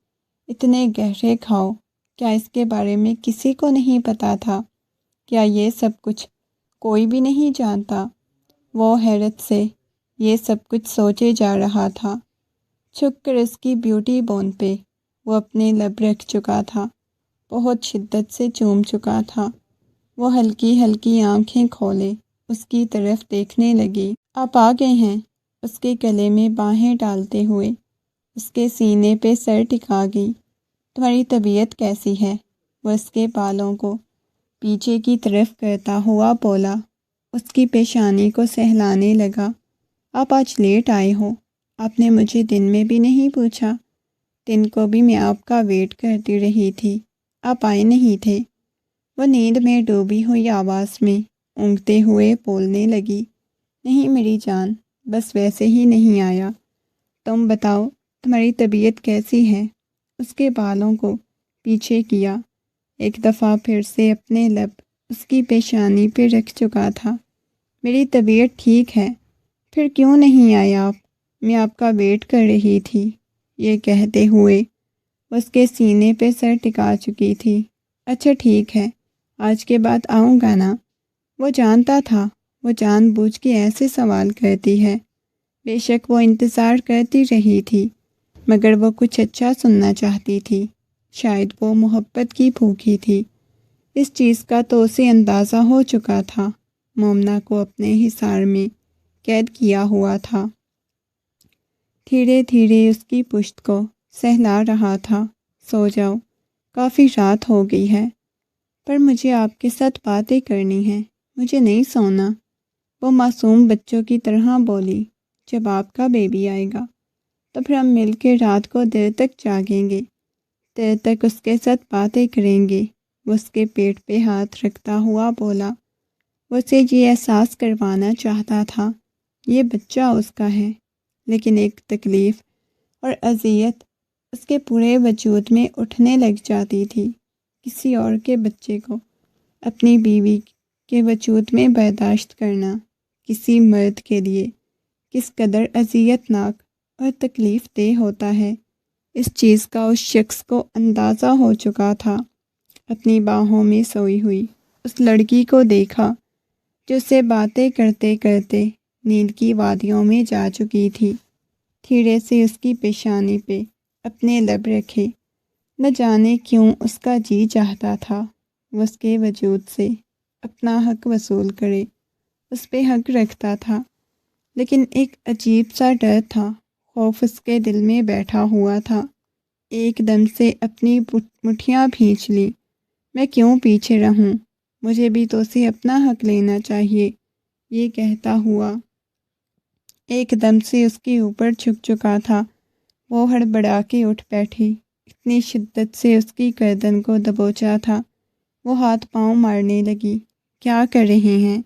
اتنے گہرے گھاؤ کیا اس کے بارے میں کسی کو نہیں پتا تھا؟ کیا یہ سب کچھ کوئی بھی نہیں جانتا؟ وہ حیرت سے یہ سب کچھ سوچے جا رہا تھا۔ چھپ کر اس کی بیوٹی بون پہ وہ اپنے لب رکھ چکا تھا، بہت شدت سے چوم چکا تھا۔ وہ ہلکی ہلکی آنکھیں کھولے اس کی طرف دیکھنے لگی۔ آپ آ گئے ہیں؟ اس کے گلے میں باہیں ڈالتے ہوئے اس کے سینے پہ سر ٹکا گئی۔ تمہاری طبیعت کیسی ہے؟ وہ اس کے بالوں کو پیچھے کی طرف کرتا ہوا بولا۔ اس کی پیشانی کو سہلانے لگا۔ آپ آج لیٹ آئے ہو۔ آپ نے مجھے دن میں بھی نہیں پوچھا۔ دن کو بھی میں آپ کا ویٹ کرتی رہی تھی، آپ آئے نہیں تھے۔ وہ نیند میں ڈوبی ہوئی آواز میں اونگتے ہوئے بولنے لگی۔ نہیں میری جان، بس ویسے ہی نہیں آیا۔ تم بتاؤ تمہاری طبیعت کیسی ہے؟ اس کے بالوں کو پیچھے کیا، ایک دفعہ پھر سے اپنے لب اس کی پیشانی پہ رکھ چکا تھا۔ میری طبیعت ٹھیک ہے، پھر کیوں نہیں آئے آپ؟ میں آپ کا ویٹ کر رہی تھی۔ یہ کہتے ہوئے اس کے سینے پہ سر ٹکا چکی تھی۔ اچھا ٹھیک ہے، آج کے بعد آؤں گا نا؟ وہ جانتا تھا وہ جان بوجھ کے ایسے سوال کرتی ہے۔ بے شک وہ انتظار کرتی رہی تھی، مگر وہ کچھ اچھا سننا چاہتی تھی۔ شاید وہ محبت کی بھوکی تھی۔ اس چیز کا تو اسے اندازہ ہو چکا تھا۔ مومنہ کو اپنے حصار میں قید کیا ہوا تھا۔ دھیرے دھیرے اس کی پشت کو سہلا رہا تھا۔ سو جاؤ، کافی رات ہو گئی ہے۔ پر مجھے آپ کے ساتھ باتیں کرنی ہیں، مجھے نہیں سونا۔ وہ معصوم بچوں کی طرح بولی۔ جب آپ کا بیبی آئے گا تو پھر ہم مل کے رات کو دیر تک جاگیں گے، دیر تک اس کے ساتھ باتیں کریں گے۔ وہ اس کے پیٹ پہ ہاتھ رکھتا ہوا بولا۔ وہ اسے یہ احساس کروانا چاہتا تھا یہ بچہ اس کا ہے، لیکن ایک تکلیف اور اذیت اس کے پورے وجود میں اٹھنے لگ جاتی تھی۔ کسی اور کے بچے کو اپنی بیوی کے وجود میں برداشت کرنا کسی مرد کے لیے کس قدر اذیت ناک اور تکلیف دہ ہوتا ہے، اس چیز کا اس شخص کو اندازہ ہو چکا تھا۔ اپنی باہوں میں سوئی ہوئی اس لڑکی کو دیکھا جو اسے باتیں کرتے کرتے نیند کی وادیوں میں جا چکی تھی۔ دھیرے سے اس کی پیشانی پہ اپنے لب رکھے۔ نہ جانے کیوں اس کا جی چاہتا تھا وہ اس کے وجود سے اپنا حق وصول کرے، اس پہ حق رکھتا تھا، لیکن ایک عجیب سا ڈر تھا، خوف اس کے دل میں بیٹھا ہوا تھا۔ ایک دم سے اپنی مٹھیاں بھینچ لی۔ میں کیوں پیچھے رہوں؟ مجھے بھی تو اسے اپنا حق لینا چاہیے۔ یہ کہتا ہوا ایک دم سے اس کے اوپر جھک چکا تھا۔ وہ ہڑبڑا کے اٹھ بیٹھی، اتنی شدت سے اس کی گردن کو دبوچا تھا۔ وہ ہاتھ پاؤں مارنے لگی۔ کیا کر رہے ہیں؟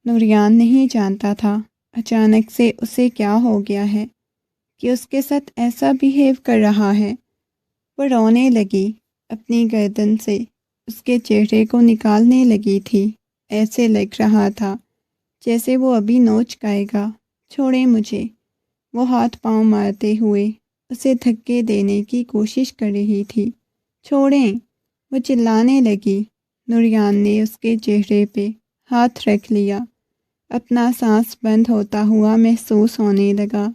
نوریان نہیں جانتا تھا اچانک سے اسے کیا ہو گیا ہے کہ اس کے ساتھ ایسا بیہیو کر رہا ہے۔ وہ رونے لگی، اپنی گردن سے اس کے چہرے کو نکالنے لگی تھی۔ ایسے لگ رہا تھا جیسے وہ ابھی نوچ گائے گا۔ چھوڑیں مجھے، وہ ہاتھ پاؤں مارتے ہوئے اسے دھکے دینے کی کوشش کر رہی تھی۔ چھوڑیں، وہ چلانے لگی۔ نوریان نے اس کے چہرے پہ ہاتھ رکھ لیا۔ اپنا سانس بند ہوتا ہوا محسوس ہونے لگا۔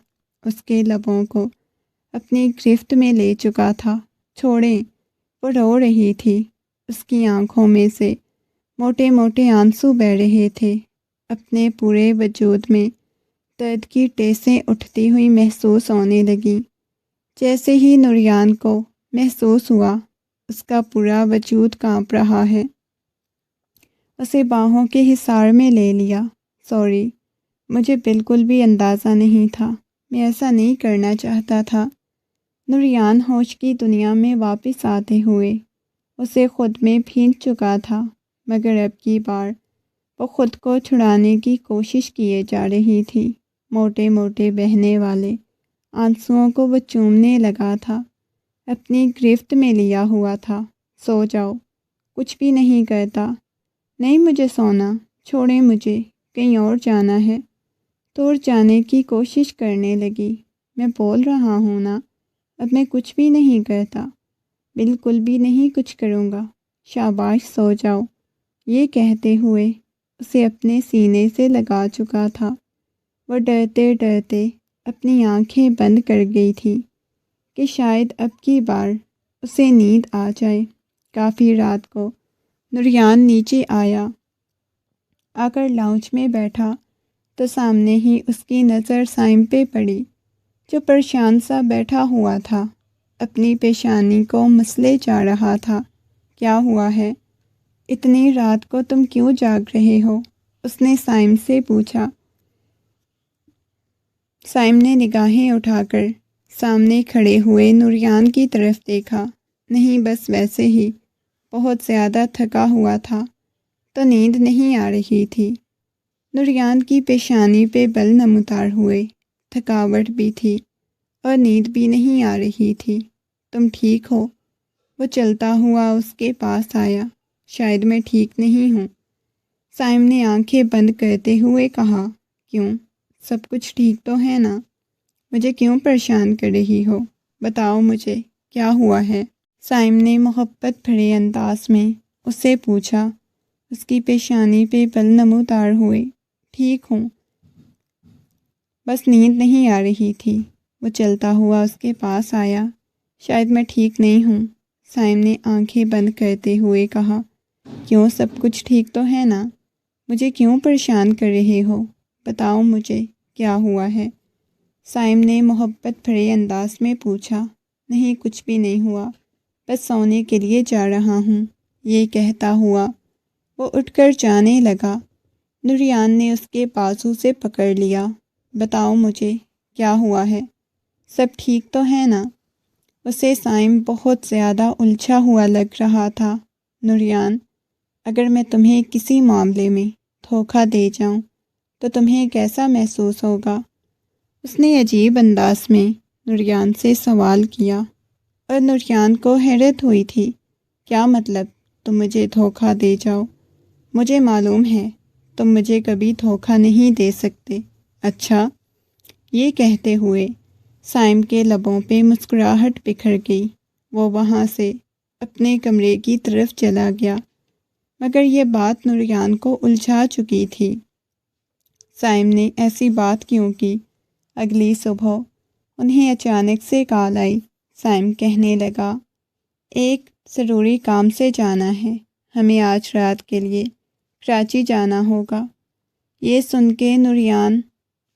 اس کے لبوں کو اپنی گرفت میں لے چکا تھا۔ چھوڑیں، وہ رو رہی تھی۔ اس کی آنکھوں میں سے موٹے موٹے آنسو بہہ رہے تھے۔ اپنے پورے وجود میں درد کی ٹیسیں اٹھتی ہوئی محسوس ہونے لگیں۔ جیسے ہی نوریان کو محسوس ہوا اس کا پورا وجود کانپ رہا ہے، اسے باہوں کے حصار میں لے لیا۔ سوری، مجھے بالکل بھی اندازہ نہیں تھا، میں ایسا نہیں کرنا چاہتا تھا۔ نوریان ہوش کی دنیا میں واپس آتے ہوئے اسے خود میں بھینچ چکا تھا، مگر اب کی بار وہ خود کو چھڑانے کی کوشش کیے جا رہی تھی۔ موٹے موٹے بہنے والے آنسوؤں کو وہ چومنے لگا تھا، اپنی گرفت میں لیا ہوا تھا۔ سو جاؤ، کچھ بھی نہیں کرتا۔ نہیں مجھے سونا، چھوڑیں مجھے، کہیں اور جانا ہے۔ دور جانے کی کوشش کرنے لگی۔ میں بول رہا ہوں نا، اب میں کچھ بھی نہیں کرتا، بالکل بھی نہیں کچھ کروں گا۔ شاباش سو جاؤ، یہ کہتے ہوئے اسے اپنے سینے سے لگا چکا تھا۔ وہ ڈرتے ڈرتے اپنی آنکھیں بند کر گئی تھی کہ شاید اب کی بار اسے نیند آ جائے۔ کافی رات کو نوریان نیچے آیا۔ آ کر لاؤنج میں بیٹھا تو سامنے ہی اس کی نظر سائم پہ پڑی۔ جو پریشان سا بیٹھا ہوا تھا، اپنی پیشانی کو مسلے جا رہا تھا۔ کیا ہوا ہے؟ اتنی رات کو تم کیوں جاگ رہے ہو؟ اس نے سائم سے پوچھا۔ سائم نے نگاہیں اٹھا کر سامنے کھڑے ہوئے نوریان کی طرف دیکھا۔ نہیں، بس ویسے ہی، بہت زیادہ تھکا ہوا تھا تو نیند نہیں آ رہی تھی۔ نوریان کی پیشانی پہ بل نمودار ہوئے، تھکاوٹ بھی تھی اور نیند بھی نہیں آ رہی تھی۔ تم ٹھیک ہو؟ وہ چلتا ہوا اس کے پاس آیا۔ شاید میں ٹھیک نہیں ہوں، سائم نے آنکھیں بند کرتے ہوئے کہا۔ کیوں؟ سب کچھ ٹھیک تو ہے نا؟ مجھے کیوں پریشان کر رہی ہو؟ بتاؤ مجھے، کیا ہوا ہے؟ سائم نے محبت بھرے انداز میں اسے پوچھا۔ اس کی پیشانی پہ بل نمودار ہوئے۔ ٹھیک ہوں، بس نیند نہیں آ رہی تھی۔ وہ چلتا ہوا اس کے پاس آیا۔ شاید میں ٹھیک نہیں ہوں، سائم نے آنکھیں بند کرتے ہوئے کہا۔ کیوں؟ سب کچھ ٹھیک تو ہے نا؟ مجھے کیوں پریشان کر رہے ہو؟ بتاؤ مجھے، کیا ہوا ہے؟ سائم نے محبت بھرے انداز میں پوچھا۔ نہیں، کچھ بھی نہیں ہوا، بس سونے کے لیے جا رہا ہوں۔ یہ کہتا ہوا وہ اٹھ کر جانے لگا۔ نوریان نے اس کے بازو سے پکڑ لیا۔ بتاؤ مجھے، کیا ہوا ہے؟ سب ٹھیک تو ہے نا؟ اسے سائم بہت زیادہ الجھا ہوا لگ رہا تھا۔ نوریان، اگر میں تمہیں کسی معاملے میں دھوکہ دے جاؤں تو تمہیں کیسا محسوس ہوگا؟ اس نے عجیب انداز میں نوریان سے سوال کیا، اور نوریان کو حیرت ہوئی تھی۔ کیا مطلب، تم مجھے دھوکہ دے جاؤ؟ مجھے معلوم ہے تم مجھے کبھی دھوکہ نہیں دے سکتے۔ اچھا؟ یہ کہتے ہوئے سائم کے لبوں پہ مسکراہٹ بکھر گئی۔ وہ وہاں سے اپنے کمرے کی طرف چلا گیا، مگر یہ بات نوریان کو الجھا چکی تھی۔ سائم نے ایسی بات کیوں کی؟ اگلی صبح انہیں اچانک سے کال آئی۔ سائم کہنے لگا، ایک ضروری کام سے جانا ہے، ہمیں آج رات کے لیے کراچی جانا ہوگا۔ یہ سن کے نوریان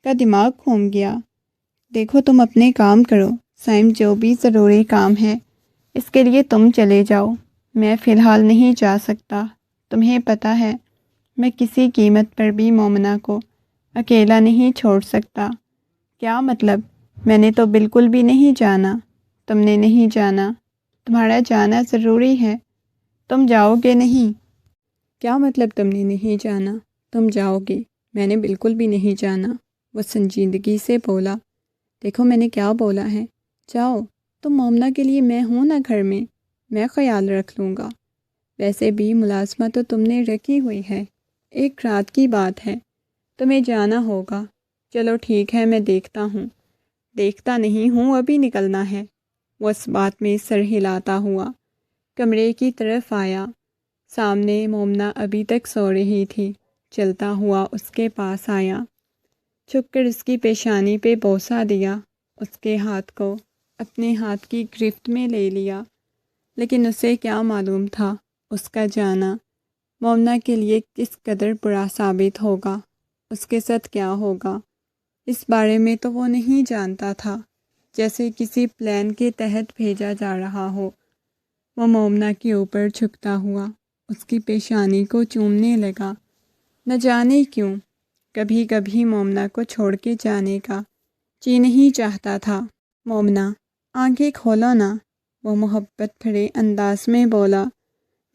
کا دماغ گھوم گیا۔ دیکھو، تم اپنے کام کرو، سائم، جو بھی ضروری کام ہے اس کے لیے تم چلے جاؤ، میں فی الحال نہیں جا سکتا۔ تمہیں پتہ ہے میں کسی قیمت پر بھی مومنہ کو اکیلا نہیں چھوڑ سکتا۔ کیا مطلب؟ میں نے تو بالکل بھی نہیں جانا۔ تم نے نہیں جانا؟ تمہارا جانا ضروری ہے، تم جاؤ گے نہیں؟ کیا مطلب تم نے نہیں جانا؟ تم جاؤ گے، میں نے بالکل بھی نہیں جانا۔ وہ سنجیدگی سے بولا۔ دیکھو میں نے کیا بولا ہے، جاؤ، تم مومنہ کے لیے میں ہوں نا گھر میں خیال رکھ لوں گا۔ ویسے بھی ملازمت تو تم نے رکھی ہوئی ہے، ایک رات کی بات ہے، تمہیں جانا ہوگا۔ چلو ٹھیک ہے، میں دیکھتا ہوں۔ دیکھتا نہیں ہوں، ابھی نکلنا ہے۔ وہ اس بات میں سر ہلاتا ہوا کمرے کی طرف آیا۔ سامنے مومنہ ابھی تک سو رہی تھی۔ چلتا ہوا اس کے پاس آیا، چھپ کر اس کی پیشانی پہ بوسہ دیا، اس کے ہاتھ کو اپنے ہاتھ کی گرفت میں لے لیا۔ لیکن اسے کیا معلوم تھا اس کا جانا مومنہ کے لیے کس قدر برا ثابت ہوگا، اس کے ساتھ کیا ہوگا، اس بارے میں تو وہ نہیں جانتا تھا۔ جیسے کسی پلان کے تحت بھیجا جا رہا ہو، وہ مومنہ کے اوپر جھکتا ہوا اس کی پیشانی کو چومنے لگا۔ نہ جانے کیوں کبھی کبھی مومنہ کو چھوڑ کے جانے کا جی نہیں چاہتا تھا۔ مومنہ، آنکھیں کھولو نا، وہ محبت بھرے انداز میں بولا،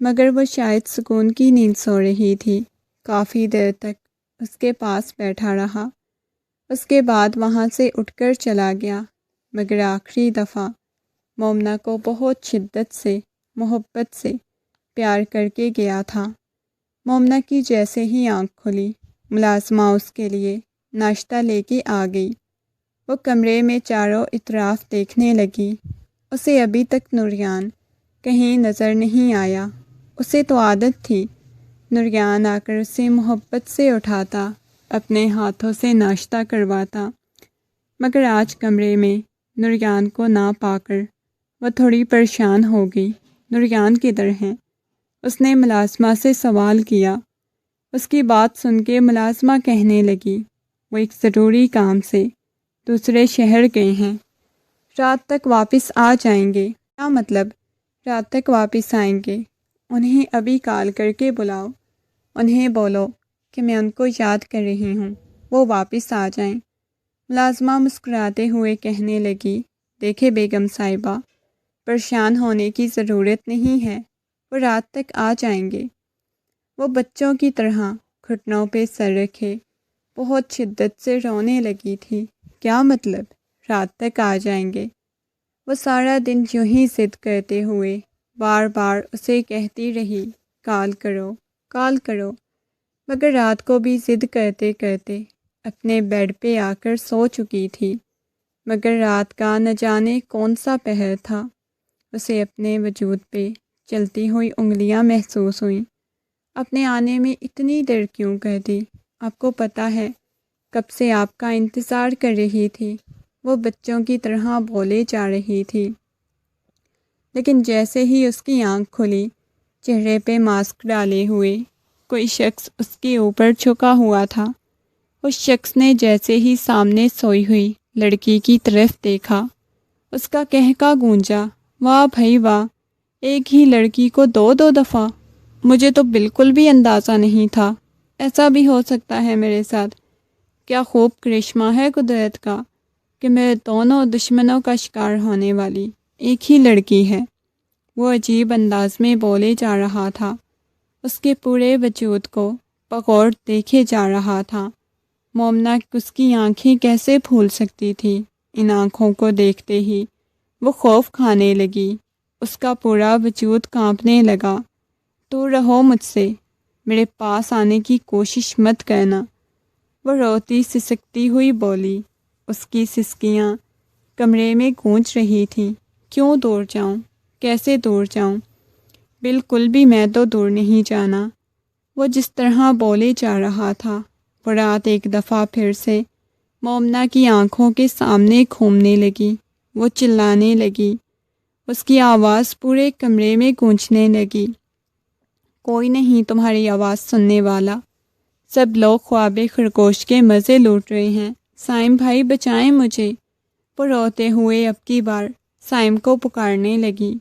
مگر وہ شاید سکون کی نیند سو رہی تھی۔ کافی دیر تک اس کے پاس بیٹھا رہا، اس کے بعد وہاں سے اٹھ کر چلا گیا، مگر آخری دفعہ مومنہ کو بہت شدت سے، محبت سے پیار کر کے گیا تھا۔ مومنہ کی جیسے ہی آنکھ کھلی، ملازمہ اس کے لیے ناشتہ لے کے آ گئی۔ وہ کمرے میں چاروں اطراف دیکھنے لگی۔ اسے ابھی تک نوریان کہیں نظر نہیں آیا۔ اسے تو عادت تھی نوریان آ کر اسے محبت سے اٹھاتا، اپنے ہاتھوں سے ناشتہ کرواتا، مگر آج کمرے میں نوریان کو نہ پا کر وہ تھوڑی پریشان ہو گئی۔ نوریان کدھر ہیں؟ اس نے ملازمہ سے سوال کیا۔ اس کی بات سن کے ملازمہ کہنے لگی، وہ ایک ضروری کام سے دوسرے شہر گئے ہیں، رات تک واپس آ جائیں گے۔ کیا مطلب رات تک واپس آئیں گے؟ انہیں ابھی کال کر کے بلاؤ، انہیں بولو کہ میں ان کو یاد کر رہی ہوں، وہ واپس آ جائیں۔ ملازمہ مسکراتے ہوئے کہنے لگی، دیکھے بیگم صاحبہ، پریشان ہونے کی ضرورت نہیں ہے، وہ رات تک آ جائیں گے۔ وہ بچوں کی طرح گھٹنوں پہ سر رکھے بہت شدت سے رونے لگی تھی۔ کیا مطلب رات تک آ جائیں گے؟ وہ سارا دن یوں ہی ضد کرتے ہوئے بار بار اسے کہتی رہی، کال کرو کال کرو، مگر رات کو بھی ضد کرتے کرتے اپنے بیڈ پہ آ کر سو چکی تھی۔ مگر رات کا نہ جانے کون سا پہر تھا، اسے اپنے وجود پہ چلتی ہوئی انگلیاں محسوس ہوئیں۔ اپنے آنے میں اتنی دیر کیوں کر دی؟ آپ کو پتہ ہے کب سے آپ کا انتظار کر رہی تھی، وہ بچوں کی طرح بولے جا رہی تھی۔ لیکن جیسے ہی اس کی آنکھ کھلی، چہرے پہ ماسک ڈالے ہوئے کوئی شخص اس کے اوپر جھکا ہوا تھا۔ اس شخص نے جیسے ہی سامنے سوئی ہوئی لڑکی کی طرف دیکھا، اس کا کہکا گونجا، واہ بھائی واہ، ایک ہی لڑکی کو دو دو دفعہ! مجھے تو بالکل بھی اندازہ نہیں تھا ایسا بھی ہو سکتا ہے میرے ساتھ۔ کیا خوب کرشمہ ہے قدرت کا کہ میرے دونوں دشمنوں کا شکار ہونے والی ایک ہی لڑکی ہے۔ وہ عجیب انداز میں بولے جا رہا تھا، اس کے پورے وجود کو بغور دیکھے جا رہا تھا۔ مومنہ اس کی آنکھیں کیسے پھول سکتی تھی؟ ان آنکھوں کو دیکھتے ہی وہ خوف کھانے لگی، اس کا پورا وجود کانپنے لگا۔ دور رہو مجھ سے، میرے پاس آنے کی کوشش مت کرنا، وہ روتی سسکتی ہوئی بولی۔ اس کی سسکیاں کمرے میں گونج رہی تھیں۔ کیوں دور جاؤں؟ کیسے دور جاؤں؟ بالکل بھی میں تو دور نہیں جانا۔ وہ جس طرح بولے جا رہا تھا، وہ رات ایک دفعہ پھر سے مومنہ کی آنکھوں کے سامنے گھومنے لگی۔ وہ چلانے لگی، اس کی آواز پورے کمرے میں گونجنے لگی، کوئی نہیں تمہاری آواز سننے والا، سب لوگ خواب خرگوش کے مزے لوٹ رہے ہیں۔ سائم بھائی بچائیں مجھے، وہ روتے ہوئے اب کی بار سائم کو پکارنے لگی۔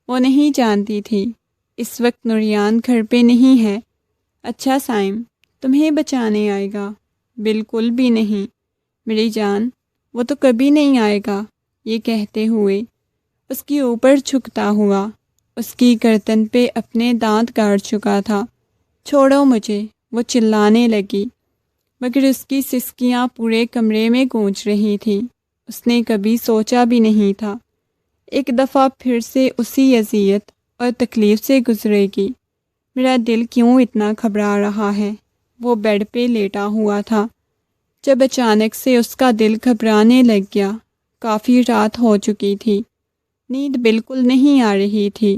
وہ نہیں جانتی تھی اس وقت نوریان گھر پہ نہیں ہے۔ اچھا سائم تمہیں بچانے آئے گا؟ بالکل بھی نہیں میری جان، وہ تو کبھی نہیں آئے گا۔ یہ کہتے ہوئے اس کے اوپر جھکتا ہوا اس کی گردن پہ اپنے دانت گاڑ چکا تھا۔ چھوڑو مجھے، وہ چلانے لگی، مگر اس کی سسکیاں پورے کمرے میں گونج رہی تھیں۔ اس نے کبھی سوچا بھی نہیں تھا ایک دفعہ پھر سے اسی اذیت اور تکلیف سے گزرے گی۔ میرا دل کیوں اتنا گھبرا رہا ہے؟ وہ بیڈ پہ لیٹا ہوا تھا جب اچانک سے اس کا دل گھبرانے لگ گیا۔ کافی رات ہو چکی تھی، نیند بالکل نہیں آ رہی تھی۔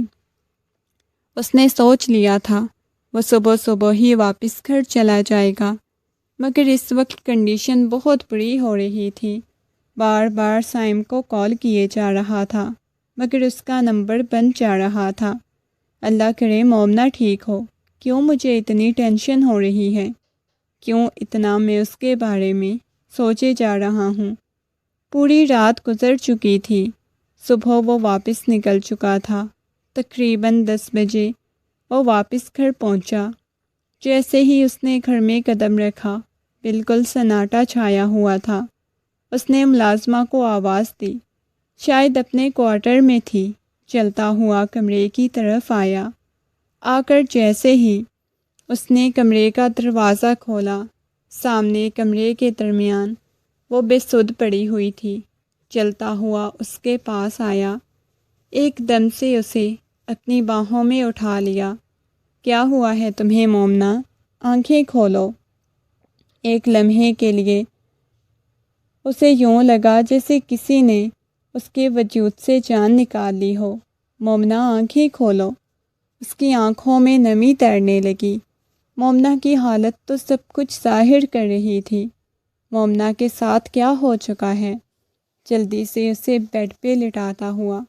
اس نے سوچ لیا تھا وہ صبح صبح ہی واپس گھر چلا جائے گا، مگر اس وقت کنڈیشن بہت بری ہو رہی تھی۔ بار بار سائم کو کال کیے جا رہا تھا، مگر اس کا نمبر بند جا رہا تھا۔ اللہ کرے مومنہ ٹھیک ہو۔ کیوں مجھے اتنی ٹینشن ہو رہی ہے؟ کیوں اتنا میں اس کے بارے میں سوچے جا رہا ہوں؟ پوری رات گزر چکی تھی، صبح وہ واپس نکل چکا تھا۔ تقریباً 10 بجے وہ واپس گھر پہنچا۔ جیسے ہی اس نے گھر میں قدم رکھا، بالکل سناٹا چھایا ہوا تھا۔ اس نے ملازمہ کو آواز دی، شاید اپنے کوارٹر میں تھی۔ چلتا ہوا کمرے کی طرف آیا، آ کر جیسے ہی اس نے کمرے کا دروازہ کھولا، سامنے کمرے کے درمیان وہ بے سدھ پڑی ہوئی تھی۔ چلتا ہوا اس کے پاس آیا، ایک دم سے اسے اپنی باہوں میں اٹھا لیا۔ کیا ہوا ہے تمہیں مومنہ؟ آنکھیں کھولو۔ ایک لمحے کے لیے اسے یوں لگا جیسے کسی نے اس کے وجود سے جان نکال لی ہو۔ مومنہ آنکھیں کھولو۔ اس کی آنکھوں میں نمی تیرنے لگی۔ مومنہ کی حالت تو سب کچھ ظاہر کر رہی تھی۔ مومنہ کے ساتھ کیا ہو چکا ہے؟ جلدی سے اسے بیڈ پہ لٹاتا ہوا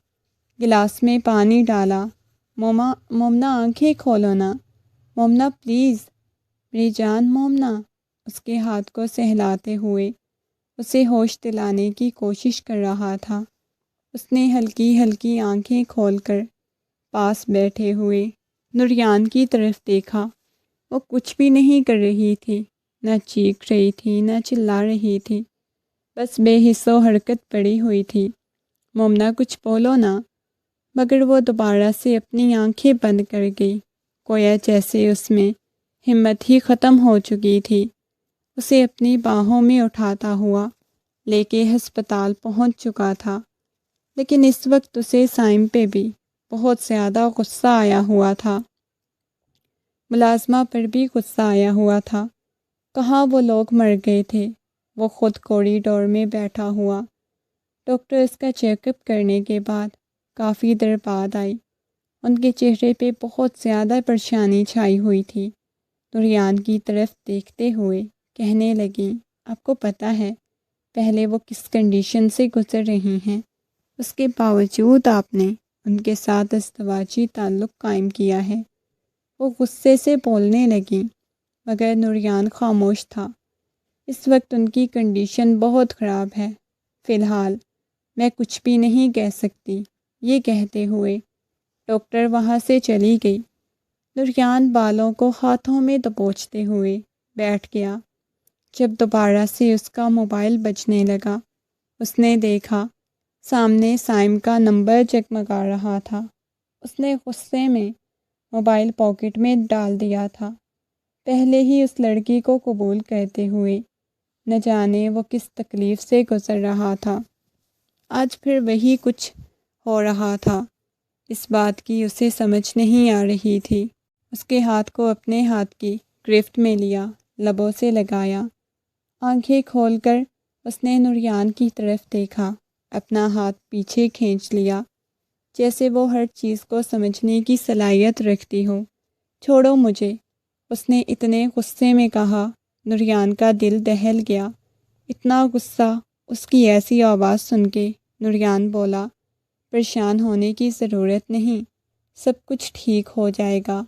گلاس میں پانی ڈالا۔ مومنہ آنکھیں کھولو نا، مومنہ پلیز، میری جان مومنہ، اس کے ہاتھ کو سہلاتے ہوئے اسے ہوش دلانے کی کوشش کر رہا تھا۔ اس نے ہلکی ہلکی آنکھیں کھول کر پاس بیٹھے ہوئے نوریان کی طرف دیکھا۔ وہ کچھ بھی نہیں کر رہی تھی، نہ چیخ رہی تھی نہ چلا رہی تھی، بس بے حس و حرکت پڑی ہوئی تھی۔ مومنہ کچھ بولو نا، مگر وہ دوبارہ سے اپنی آنکھیں بند کر گئی، گویا جیسے اس میں ہمت ہی ختم ہو چکی تھی۔ اسے اپنی باہوں میں اٹھاتا ہوا لے کے ہسپتال پہنچ چکا تھا، لیکن اس وقت اسے سائم پہ بھی بہت زیادہ غصہ آیا ہوا تھا۔ ملازمہ پر بھی غصہ آیا ہوا تھا۔ کہاں وہ لوگ مر گئے تھے، وہ خود کوریڈور میں بیٹھا ہوا۔ ڈاکٹر اس کا چیک اپ کرنے کے بعد کافی دیر بعد آئی۔ ان کے چہرے پہ بہت زیادہ پریشانی چھائی ہوئی تھی۔ نوریان کی طرف دیکھتے ہوئے کہنے لگی، آپ کو پتہ ہے پہلے وہ کس کنڈیشن سے گزر رہی ہیں، اس کے باوجود آپ نے ان کے ساتھ ازدواجی تعلق قائم کیا ہے۔ وہ غصے سے بولنے لگی، مگر نوریان خاموش تھا۔ اس وقت ان کی کنڈیشن بہت خراب ہے، فی الحال میں کچھ بھی نہیں کہہ سکتی۔ یہ کہتے ہوئے ڈاکٹر وہاں سے چلی گئی۔ نوریان بالوں کو ہاتھوں میں دبوچتے ہوئے بیٹھ گیا۔ جب دوبارہ سے اس کا موبائل بجنے لگا، اس نے دیکھا سامنے سائم کا نمبر جگمگا رہا تھا۔ اس نے غصے میں موبائل پاکٹ میں ڈال دیا تھا، پہلے ہی اس لڑکی کو قبول کرتے ہوئے۔ نہ جانے وہ کس تکلیف سے گزر رہا تھا، آج پھر وہی کچھ ہو رہا تھا۔ اس بات کی اسے سمجھ نہیں آ رہی تھی۔ اس کے ہاتھ کو اپنے ہاتھ کی گرفت میں لیا، لبوں سے لگایا۔ آنکھیں کھول کر اس نے نوریان کی طرف دیکھا، اپنا ہاتھ پیچھے کھینچ لیا، جیسے وہ ہر چیز کو سمجھنے کی صلاحیت رکھتی ہو۔ چھوڑو مجھے، اس نے اتنے غصے میں کہا۔ نوریان کا دل دہل گیا۔ اتنا غصہ! اس کی ایسی آواز سن کے نوریان بولا، پریشان ہونے کی ضرورت نہیں، سب کچھ ٹھیک ہو جائے گا۔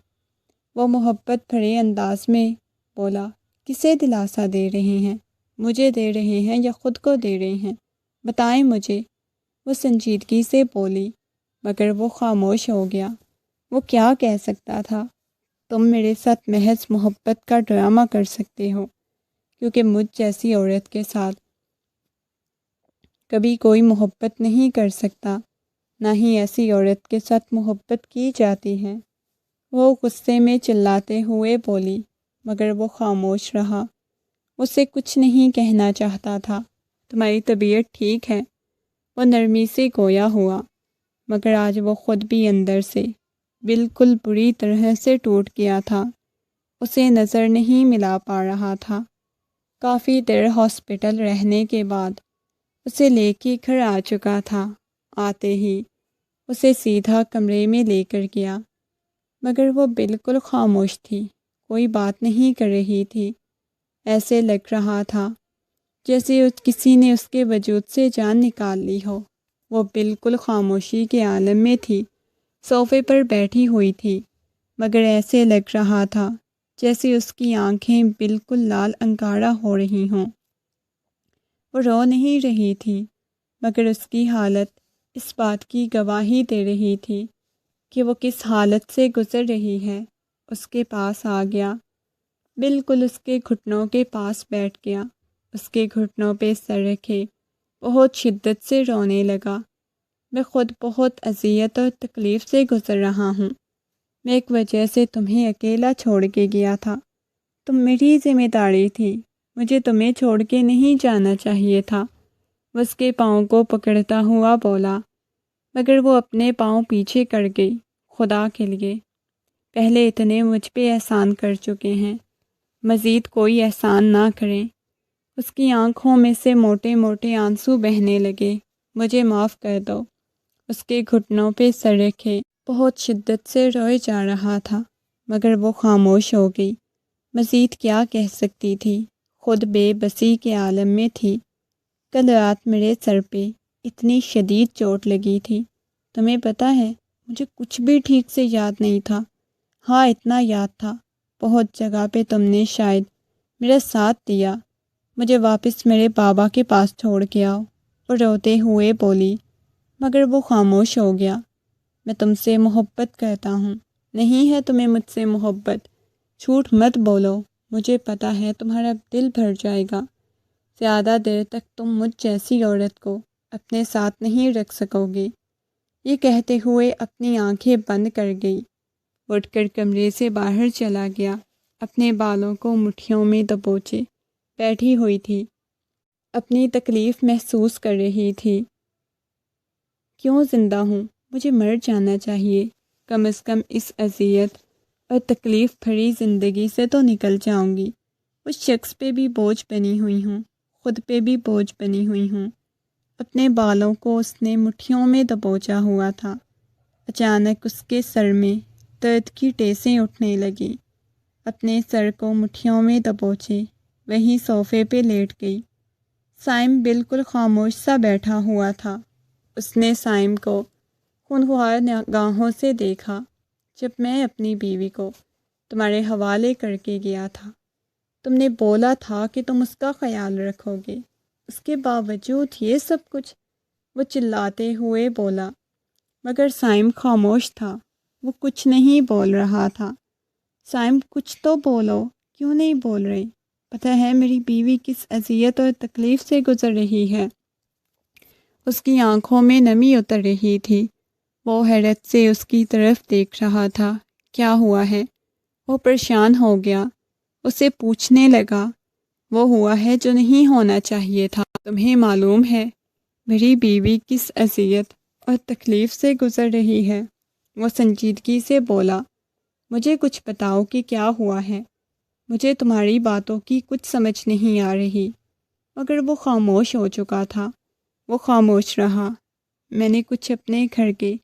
وہ محبت بھرے انداز میں بولا، کسے دلاسا دے رہے ہیں؟ مجھے دے رہے ہیں یا خود کو دے رہے ہیں؟ بتائیں مجھے۔ وہ سنجیدگی سے بولی، مگر وہ خاموش ہو گیا۔ وہ کیا کہہ سکتا تھا؟ تم میرے ساتھ محض محبت کا ڈرامہ کر سکتے ہو، کیونکہ مجھ جیسی عورت کے ساتھ کبھی کوئی محبت نہیں کر سکتا، نہ ہی ایسی عورت کے ساتھ محبت کی جاتی ہے۔ وہ غصے میں چلاتے ہوئے بولی، مگر وہ خاموش رہا۔ اسے کچھ نہیں کہنا چاہتا تھا۔ تمہاری طبیعت ٹھیک ہے؟ وہ نرمی سے گویا ہوا، مگر آج وہ خود بھی اندر سے بالکل بری طرح سے ٹوٹ گیا تھا۔ اسے نظر نہیں ملا پا رہا تھا۔ کافی دیر ہاسپٹل رہنے کے بعد اسے لے کے گھر آ چکا تھا۔ آتے ہی اسے سیدھا کمرے میں لے کر گیا، مگر وہ بالکل خاموش تھی، کوئی بات نہیں کر رہی تھی۔ ایسے لگ رہا تھا جیسے کسی نے اس کے وجود سے جان نکال لی ہو۔ وہ بالکل خاموشی کے عالم میں تھی، صوفے پر بیٹھی ہوئی تھی، مگر ایسے لگ رہا تھا جیسے اس کی آنکھیں بالکل لال انگارہ ہو رہی ہوں۔ وہ رو نہیں رہی تھی، مگر اس کی حالت اس بات کی گواہی دے رہی تھی کہ وہ کس حالت سے گزر رہی ہے۔ اس کے پاس آ گیا، بالکل اس کے گھٹنوں کے پاس بیٹھ گیا، اس کے گھٹنوں پہ سر رکھے بہت شدت سے رونے لگا۔ میں خود بہت اذیت اور تکلیف سے گزر رہا ہوں۔ میں ایک وجہ سے تمہیں اکیلا چھوڑ کے گیا تھا۔ تم میری ذمہ داری تھی، مجھے تمہیں چھوڑ کے نہیں جانا چاہیے تھا۔ وہ اس کے پاؤں کو پکڑتا ہوا بولا، مگر وہ اپنے پاؤں پیچھے کر گئی۔ خدا کے لیے، پہلے اتنے مجھ پہ احسان کر چکے ہیں، مزید کوئی احسان نہ کریں۔ اس کی آنکھوں میں سے موٹے موٹے آنسو بہنے لگے۔ مجھے معاف کر دو۔ اس کے گھٹنوں پہ سر رکھے بہت شدت سے روئے جا رہا تھا، مگر وہ خاموش ہو گئی۔ مزید کیا کہہ سکتی تھی؟ خود بے بسی کے عالم میں تھی۔ کل رات میرے سر پہ اتنی شدید چوٹ لگی تھی، تمہیں پتہ ہے مجھے کچھ بھی ٹھیک سے یاد نہیں تھا۔ ہاں اتنا یاد تھا، بہت جگہ پہ تم نے شاید میرا ساتھ دیا، مجھے واپس میرے بابا کے پاس چھوڑ کے آؤ، وہ روتے ہوئے بولی، مگر وہ خاموش ہو گیا۔ میں تم سے محبت کرتا ہوں۔ نہیں ہے تمہیں مجھ سے محبت، جھوٹ مت بولو، مجھے پتہ ہے تمہارا دل بھر جائے گا، زیادہ دیر تک تم مجھ جیسی عورت کو اپنے ساتھ نہیں رکھ سکو گے۔ یہ کہتے ہوئے اپنی آنکھیں بند کر گئی، اٹھ کر کمرے سے باہر چلا گیا۔ اپنے بالوں کو مٹھیوں میں دبوچے بیٹھی ہوئی تھی، اپنی تکلیف محسوس کر رہی تھی۔ کیوں زندہ ہوں؟ مجھے مر جانا چاہیے، کم از کم اس اذیت اور تکلیف بھری زندگی سے تو نکل جاؤں گی۔ اس شخص پہ بھی بوجھ بنی ہوئی ہوں، خود پہ بھی بوجھ بنی ہوئی ہوں۔ اپنے بالوں کو اس نے مٹھیوں میں دبوچا ہوا تھا۔ اچانک اس کے سر میں درد کی ٹیسیں اٹھنے لگیں۔ اپنے سر کو مٹھیوں میں دبوچے وہیں صوفے پہ لیٹ گئی۔ سائم بالکل خاموش سا بیٹھا ہوا تھا۔ اس نے سائم کو خونخوار نگاہوں سے دیکھا۔ جب میں اپنی بیوی کو تمہارے حوالے کر کے گیا تھا، تم نے بولا تھا کہ تم اس کا خیال رکھو گے، اس کے باوجود یہ سب کچھ، وہ چلاتے ہوئے بولا۔ مگر سائم خاموش تھا، وہ کچھ نہیں بول رہا تھا۔ سائم کچھ تو بولو، کیوں نہیں بول رہی؟ پتہ ہے میری بیوی کس اذیت اور تکلیف سے گزر رہی ہے۔ اس کی آنکھوں میں نمی اتر رہی تھی۔ وہ حیرت سے اس کی طرف دیکھ رہا تھا۔ کیا ہوا ہے؟ وہ پریشان ہو گیا، اسے پوچھنے لگا۔ وہ ہوا ہے جو نہیں ہونا چاہیے تھا۔ تمہیں معلوم ہے میری بیوی کس اذیت اور تکلیف سے گزر رہی ہے؟ وہ سنجیدگی سے بولا۔ مجھے کچھ بتاؤ کہ کیا ہوا ہے، مجھے تمہاری باتوں کی کچھ سمجھ نہیں آ رہی۔ مگر وہ خاموش ہو چکا تھا۔ وہ خاموش رہا۔ میں نے کچھ اپنے گھر کے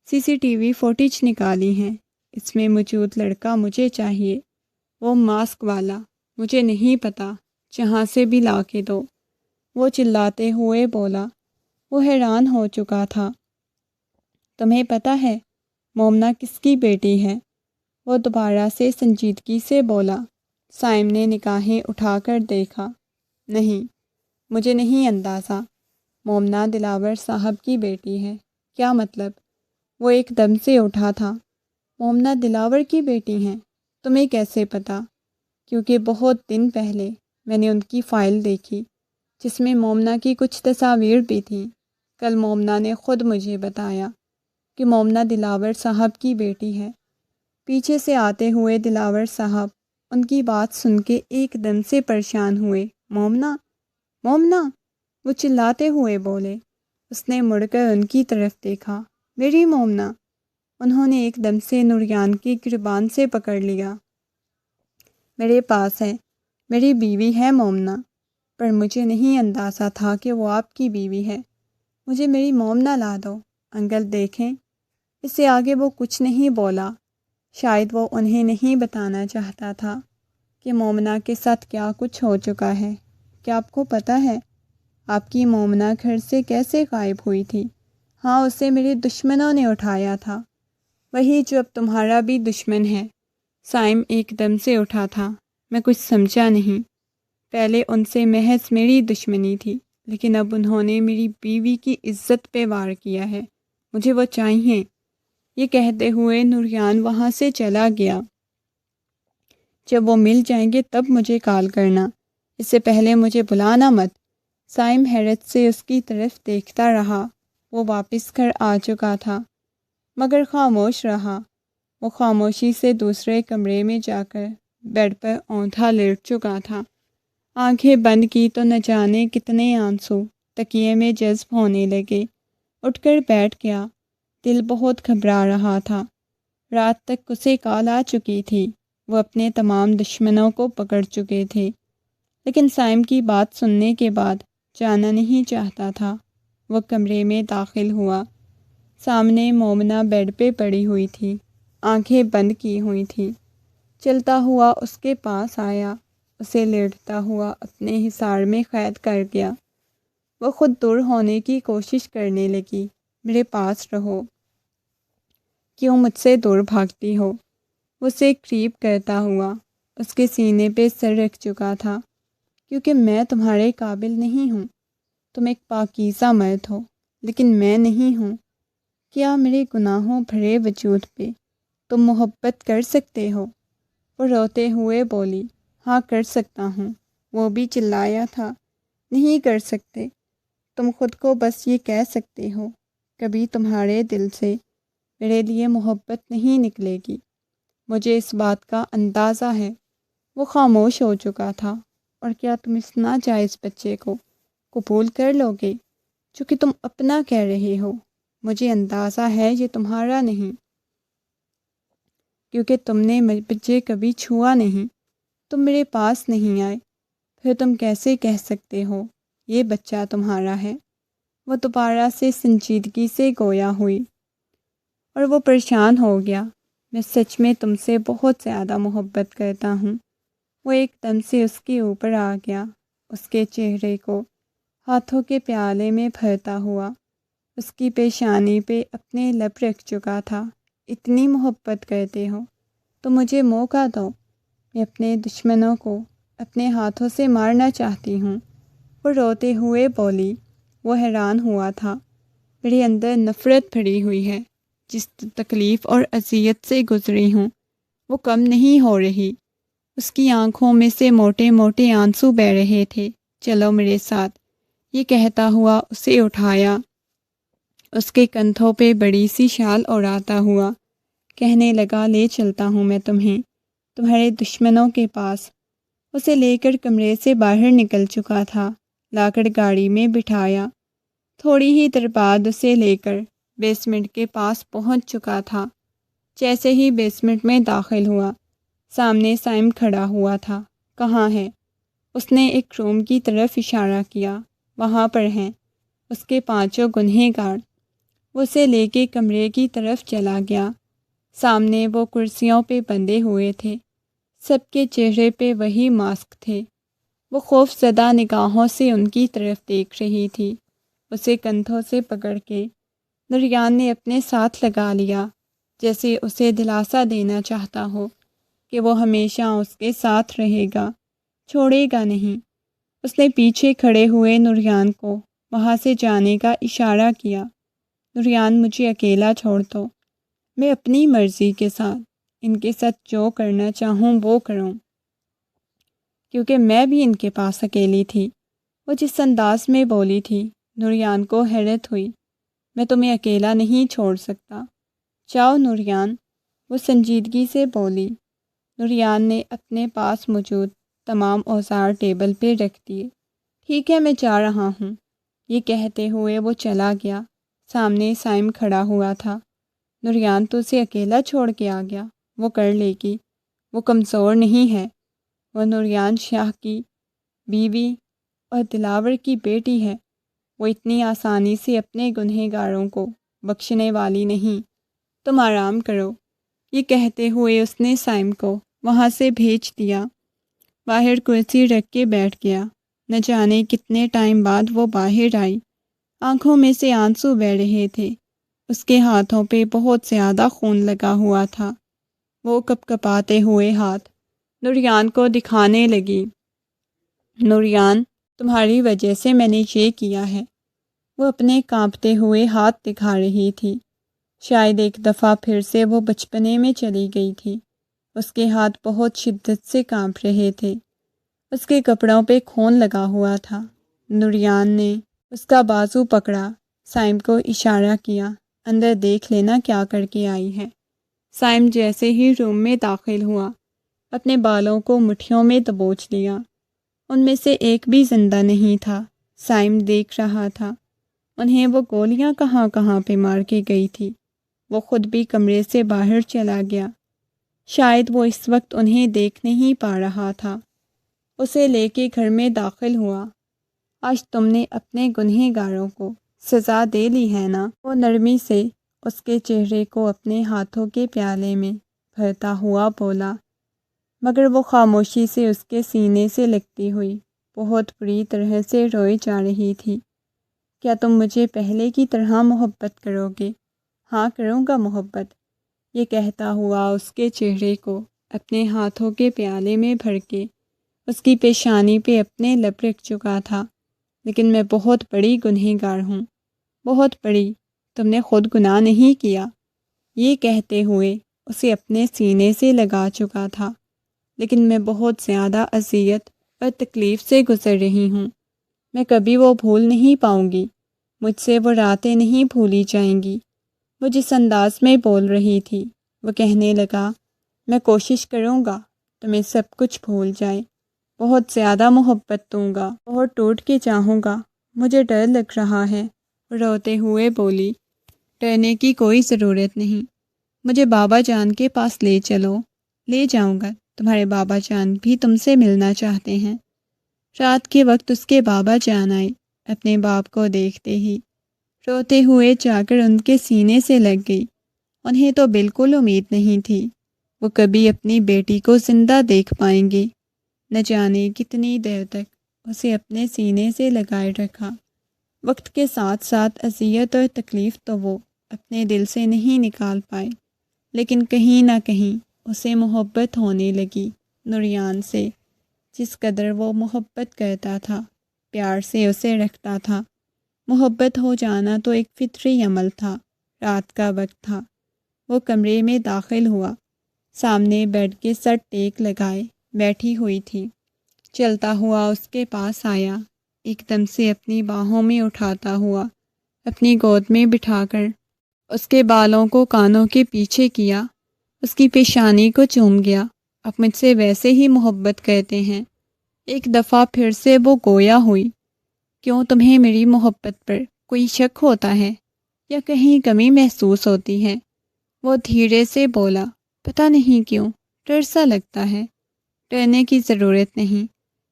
CCTV فوٹیج نکالی ہیں، اس میں موجود لڑکا مجھے چاہیے، وہ ماسک والا، مجھے نہیں پتا، جہاں سے بھی لا کے دو، وہ چلاتے ہوئے بولا۔ وہ حیران ہو چکا تھا۔ تمہیں پتہ ہے مومنہ کس کی بیٹی ہے؟ وہ دوبارہ سے سنجیدگی سے بولا۔ سائم نے نگاہیں اٹھا کر دیکھا۔ نہیں، مجھے نہیں اندازہ۔ مومنہ دلاور صاحب کی بیٹی ہے؟ کیا مطلب؟ وہ ایک دم سے اٹھا تھا۔ مومنہ دلاور کی بیٹی ہیں؟ تمہیں کیسے پتا؟ کیونکہ بہت دن پہلے میں نے ان کی فائل دیکھی، جس میں مومنہ کی کچھ تصاویر بھی تھیں۔ کل مومنہ نے خود مجھے بتایا کہ مومنہ دلاور صاحب کی بیٹی ہے۔ پیچھے سے آتے ہوئے دلاور صاحب ان کی بات سن کے ایک دم سے پریشان ہوئے۔ مومنہ، مومنہ، وہ چلاتے ہوئے بولے۔ اس نے مڑ کر ان کی طرف دیکھا۔ میری مومنہ؟ انہوں نے ایک دم سے نوریان کی گریبان سے پکڑ لیا۔ میرے پاس ہے، میری بیوی ہے مومنہ، پر مجھے نہیں اندازہ تھا کہ وہ آپ کی بیوی ہے۔ مجھے میری مومنہ لا دو۔ انکل دیکھیں۔ اس سے آگے وہ کچھ نہیں بولا۔ شاید وہ انہیں نہیں بتانا چاہتا تھا کہ مومنہ کے ساتھ کیا کچھ ہو چکا ہے۔ کیا آپ کو پتہ ہے آپ کی مومنہ گھر سے کیسے غائب ہوئی تھی؟ ہاں، اسے میرے دشمنوں نے اٹھایا تھا، وہی جو اب تمہارا بھی دشمن ہے۔ سائم ایک دم سے اٹھا تھا۔ میں کچھ سمجھا نہیں۔ پہلے ان سے محض میری دشمنی تھی، لیکن اب انہوں نے میری بیوی کی عزت پہ وار کیا ہے۔ مجھے وہ چاہیے۔ یہ کہتے ہوئے نوریان وہاں سے چلا گیا۔ جب وہ مل جائیں گے تب مجھے کال کرنا، اس سے پہلے مجھے بلانا مت۔ سائم حیرت سے اس کی طرف دیکھتا رہا۔ وہ واپس گھر آ چکا تھا، مگر خاموش رہا۔ وہ خاموشی سے دوسرے کمرے میں جا کر بیڈ پر اونٹھا لیٹ چکا تھا۔ آنکھیں بند کی تو نہ جانے کتنے آنسو تکیے میں جذب ہونے لگے۔ اٹھ کر بیٹھ گیا۔ دل بہت گھبرا رہا تھا۔ رات تک اسے کال آ چکی تھی، وہ اپنے تمام دشمنوں کو پکڑ چکے تھے، لیکن سائم کی بات سننے کے بعد جانا نہیں چاہتا تھا۔ وہ کمرے میں داخل ہوا۔ سامنے مومنہ بیڈ پہ پڑی ہوئی تھی، آنکھیں بند کی ہوئی تھی۔ چلتا ہوا اس کے پاس آیا، اسے لیٹتا ہوا اپنے حصار میں قید کر گیا۔ وہ خود دور ہونے کی کوشش کرنے لگی۔ میرے پاس رہو، کیوں مجھ سے دور بھاگتی ہو؟ وہ اسے قریب کرتا ہوا اس کے سینے پہ سر رکھ چکا تھا۔ کیونکہ میں تمہارے قابل نہیں ہوں۔ تم ایک پاکیزہ مرد ہو، لیکن میں نہیں ہوں۔ کیا میرے گناہوں بھرے وجود پہ تم محبت کر سکتے ہو؟ وہ روتے ہوئے بولی، ہاں کر سکتا ہوں۔ وہ بھی چلایا تھا، نہیں کر سکتے۔ تم خود کو بس یہ کہہ سکتے ہو، کبھی تمہارے دل سے میرے لیے محبت نہیں نکلے گی۔ مجھے اس بات کا اندازہ ہے۔ وہ خاموش ہو چکا تھا۔ اور کیا تم اس ناجائز بچے کو قبول کر لو گے جو کہ تم اپنا کہہ رہے ہو؟ مجھے اندازہ ہے یہ تمہارا نہیں، کیونکہ تم نے مجھے کبھی چھوا نہیں، تم میرے پاس نہیں آئے۔ پھر تم کیسے کہہ سکتے ہو یہ بچہ تمہارا ہے؟ وہ دوبارہ سے سنجیدگی سے گویا ہوئی اور وہ پریشان ہو گیا۔ میں سچ میں تم سے بہت زیادہ محبت کرتا ہوں۔ وہ ایک دم سے اس کے اوپر آ گیا، اس کے چہرے کو ہاتھوں کے پیالے میں بھرتا ہوا، اس کی پیشانی پہ اپنے لب رکھ چکا تھا۔ اتنی محبت کرتے ہو تو مجھے موقع دو، میں اپنے دشمنوں کو اپنے ہاتھوں سے مارنا چاہتی ہوں۔ وہ روتے ہوئے بولی۔ وہ حیران ہوا تھا۔ میرے اندر نفرت بھری ہوئی ہے، جس تکلیف اور اذیت سے گزری ہوں وہ کم نہیں ہو رہی۔ اس کی آنکھوں میں سے موٹے موٹے آنسو بہہ رہے تھے۔ چلو میرے ساتھ، یہ کہتا ہوا اسے اٹھایا، اس کے کندھوں پہ بڑی سی شال اڑاتا ہوا کہنے لگا، لے چلتا ہوں میں تمہیں تمہارے دشمنوں کے پاس۔ اسے لے کر کمرے سے باہر نکل چکا تھا، لا کر گاڑی میں بٹھایا۔ تھوڑی ہی دیر بعد اسے لے کر بیسمنٹ کے پاس پہنچ چکا تھا۔ جیسے ہی بیسمنٹ میں داخل ہوا، سامنے سائم کھڑا ہوا تھا۔ کہاں ہے؟ اس نے ایک روم کی طرف اشارہ کیا۔ وہاں پر ہیں اس کے 5 گنہگار۔ وہ اسے لے کے کمرے کی طرف چلا گیا۔ سامنے وہ کرسیوں پہ بندھے ہوئے تھے، سب کے چہرے پہ وہی ماسک تھے۔ وہ خوف زدہ نگاہوں سے ان کی طرف دیکھ رہی تھی۔ اسے کندھوں سے پکڑ کے نوریان نے اپنے ساتھ لگا لیا، جیسے اسے دلاسا دینا چاہتا ہو کہ وہ ہمیشہ اس کے ساتھ رہے گا، چھوڑے گا نہیں۔ اس نے پیچھے کھڑے ہوئے نوریان کو وہاں سے جانے کا اشارہ کیا۔ نوریان، مجھے اکیلا چھوڑ دو، میں اپنی مرضی کے ساتھ ان کے ساتھ جو کرنا چاہوں وہ کروں، کیونکہ میں بھی ان کے پاس اکیلی تھی۔ وہ جس انداز میں بولی تھی، نوریان کو حیرت ہوئی۔ میں تمہیں اکیلا نہیں چھوڑ سکتا، جاؤ نوریان، وہ سنجیدگی سے بولی۔ نوریان نے اپنے پاس موجود تمام اوزار ٹیبل پہ رکھ دیے۔ ٹھیک ہے، میں جا رہا ہوں، یہ کہتے ہوئے وہ چلا گیا۔ سامنے سائم کھڑا ہوا تھا۔ نوریان تو اسے اکیلا چھوڑ کے آ گیا، وہ کر لے گی، وہ کمزور نہیں ہے، وہ نوریان شاہ کی بیوی اور دلاور کی بیٹی ہے، وہ اتنی آسانی سے اپنے گنہگاروں کو بخشنے والی نہیں، تم آرام کرو۔ یہ کہتے ہوئے اس نے سائم کو وہاں سے بھیج دیا، باہر کرسی رکھ کے بیٹھ گیا۔ نہ جانے کتنے ٹائم بعد وہ باہر آئی، آنکھوں میں سے آنسو بہہ رہے تھے، اس کے ہاتھوں پہ بہت زیادہ خون لگا ہوا تھا۔ وہ کپ کپاتے ہوئے ہاتھ نوریان کو دکھانے لگی۔ نوریان، تمہاری وجہ سے میں نے یہ کیا ہے۔ وہ اپنے کانپتے ہوئے ہاتھ دکھا رہی تھی۔ شاید ایک دفعہ پھر سے وہ بچپنے میں چلی گئی تھی۔ اس کے ہاتھ بہت شدت سے کانپ رہے تھے، اس کے کپڑوں پہ خون لگا ہوا تھا۔ نوریان نے اس کا بازو پکڑا، سائم کو اشارہ کیا، اندر دیکھ لینا کیا کر کے آئی ہے۔ سائم جیسے ہی روم میں داخل ہوا، اپنے بالوں کو مٹھیوں میں دبوچ لیا۔ ان میں سے ایک بھی زندہ نہیں تھا۔ سائم دیکھ رہا تھا انہیں وہ گولیاں کہاں کہاں پہ مار کے گئی تھی۔ وہ خود بھی کمرے سے باہر چلا گیا، شاید وہ اس وقت انہیں دیکھ نہیں پا رہا تھا۔ اسے لے کے گھر میں داخل ہوا۔ آج تم نے اپنے گنہگاروں کو سزا دے لی ہے نا؟ وہ نرمی سے اس کے چہرے کو اپنے ہاتھوں کے پیالے میں بھرتا ہوا بولا، مگر وہ خاموشی سے اس کے سینے سے لگتی ہوئی بہت بری طرح سے روئی جا رہی تھی۔ کیا تم مجھے پہلے کی طرح محبت کرو گے؟ ہاں کروں گا محبت، یہ کہتا ہوا اس کے چہرے کو اپنے ہاتھوں کے پیالے میں بھر کے اس کی پیشانی پہ اپنے لب رکھ چکا تھا۔ لیکن میں بہت بڑی گنہگار ہوں، بہت بڑی، تم نے خود گناہ نہیں کیا۔ یہ کہتے ہوئے اسے اپنے سینے سے لگا چکا تھا۔ لیکن میں بہت زیادہ اذیت اور تکلیف سے گزر رہی ہوں۔ میں کبھی وہ بھول نہیں پاؤں گی، مجھ سے وہ راتیں نہیں بھولی جائیں گی۔ وہ جس انداز میں بول رہی تھی، وہ کہنے لگا، میں کوشش کروں گا تمہیں سب کچھ بھول جائے، بہت زیادہ محبت دوں گا، بہت ٹوٹ کے چاہوں گا، مجھے ڈر لگ رہا ہے۔ روتے ہوئے بولی، ڈرنے کی کوئی ضرورت نہیں، مجھے بابا جان کے پاس لے چلو، لے جاؤں گا، تمہارے بابا جان بھی تم سے ملنا چاہتے ہیں۔ رات کے وقت اس کے بابا جان آئے، اپنے باپ کو دیکھتے ہی روتے ہوئے جا کر ان کے سینے سے لگ گئی۔ انہیں تو بالکل امید نہیں تھی وہ کبھی اپنی بیٹی کو زندہ دیکھ پائیں گے۔ نہ جانے کتنی دیر تک اسے اپنے سینے سے لگائے رکھا۔ وقت کے ساتھ ساتھ اذیت اور تکلیف تو وہ اپنے دل سے نہیں نکال پائے، لیکن کہیں نہ کہیں اسے محبت ہونے لگی نوریان سے، جس قدر وہ محبت کرتا تھا، پیار سے اسے رکھتا تھا۔ محبت ہو جانا تو ایک فطری عمل تھا۔ رات کا وقت تھا، وہ کمرے میں داخل ہوا، سامنے بیڈ کے سر ٹیک لگائے بیٹھی ہوئی تھی۔ چلتا ہوا اس کے پاس آیا، ایک دم سے اپنی باہوں میں اٹھاتا ہوا اپنی گود میں بٹھا کر اس کے بالوں کو کانوں کے پیچھے کیا، اس کی پیشانی کو چوم گیا۔ اب مجھ سے ویسے ہی محبت کرتے ہیں۔ ایک دفعہ پھر سے وہ گویا ہوئی، کیوں تمہیں میری محبت پر کوئی شک ہوتا ہے یا کہیں کمی محسوس ہوتی ہے؟ وہ دھیرے سے بولا، پتہ نہیں کیوں ڈر سا لگتا ہے۔ ڈرنے کی ضرورت نہیں،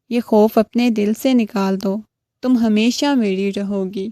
یہ خوف اپنے دل سے نکال دو، تم ہمیشہ میری رہو گی۔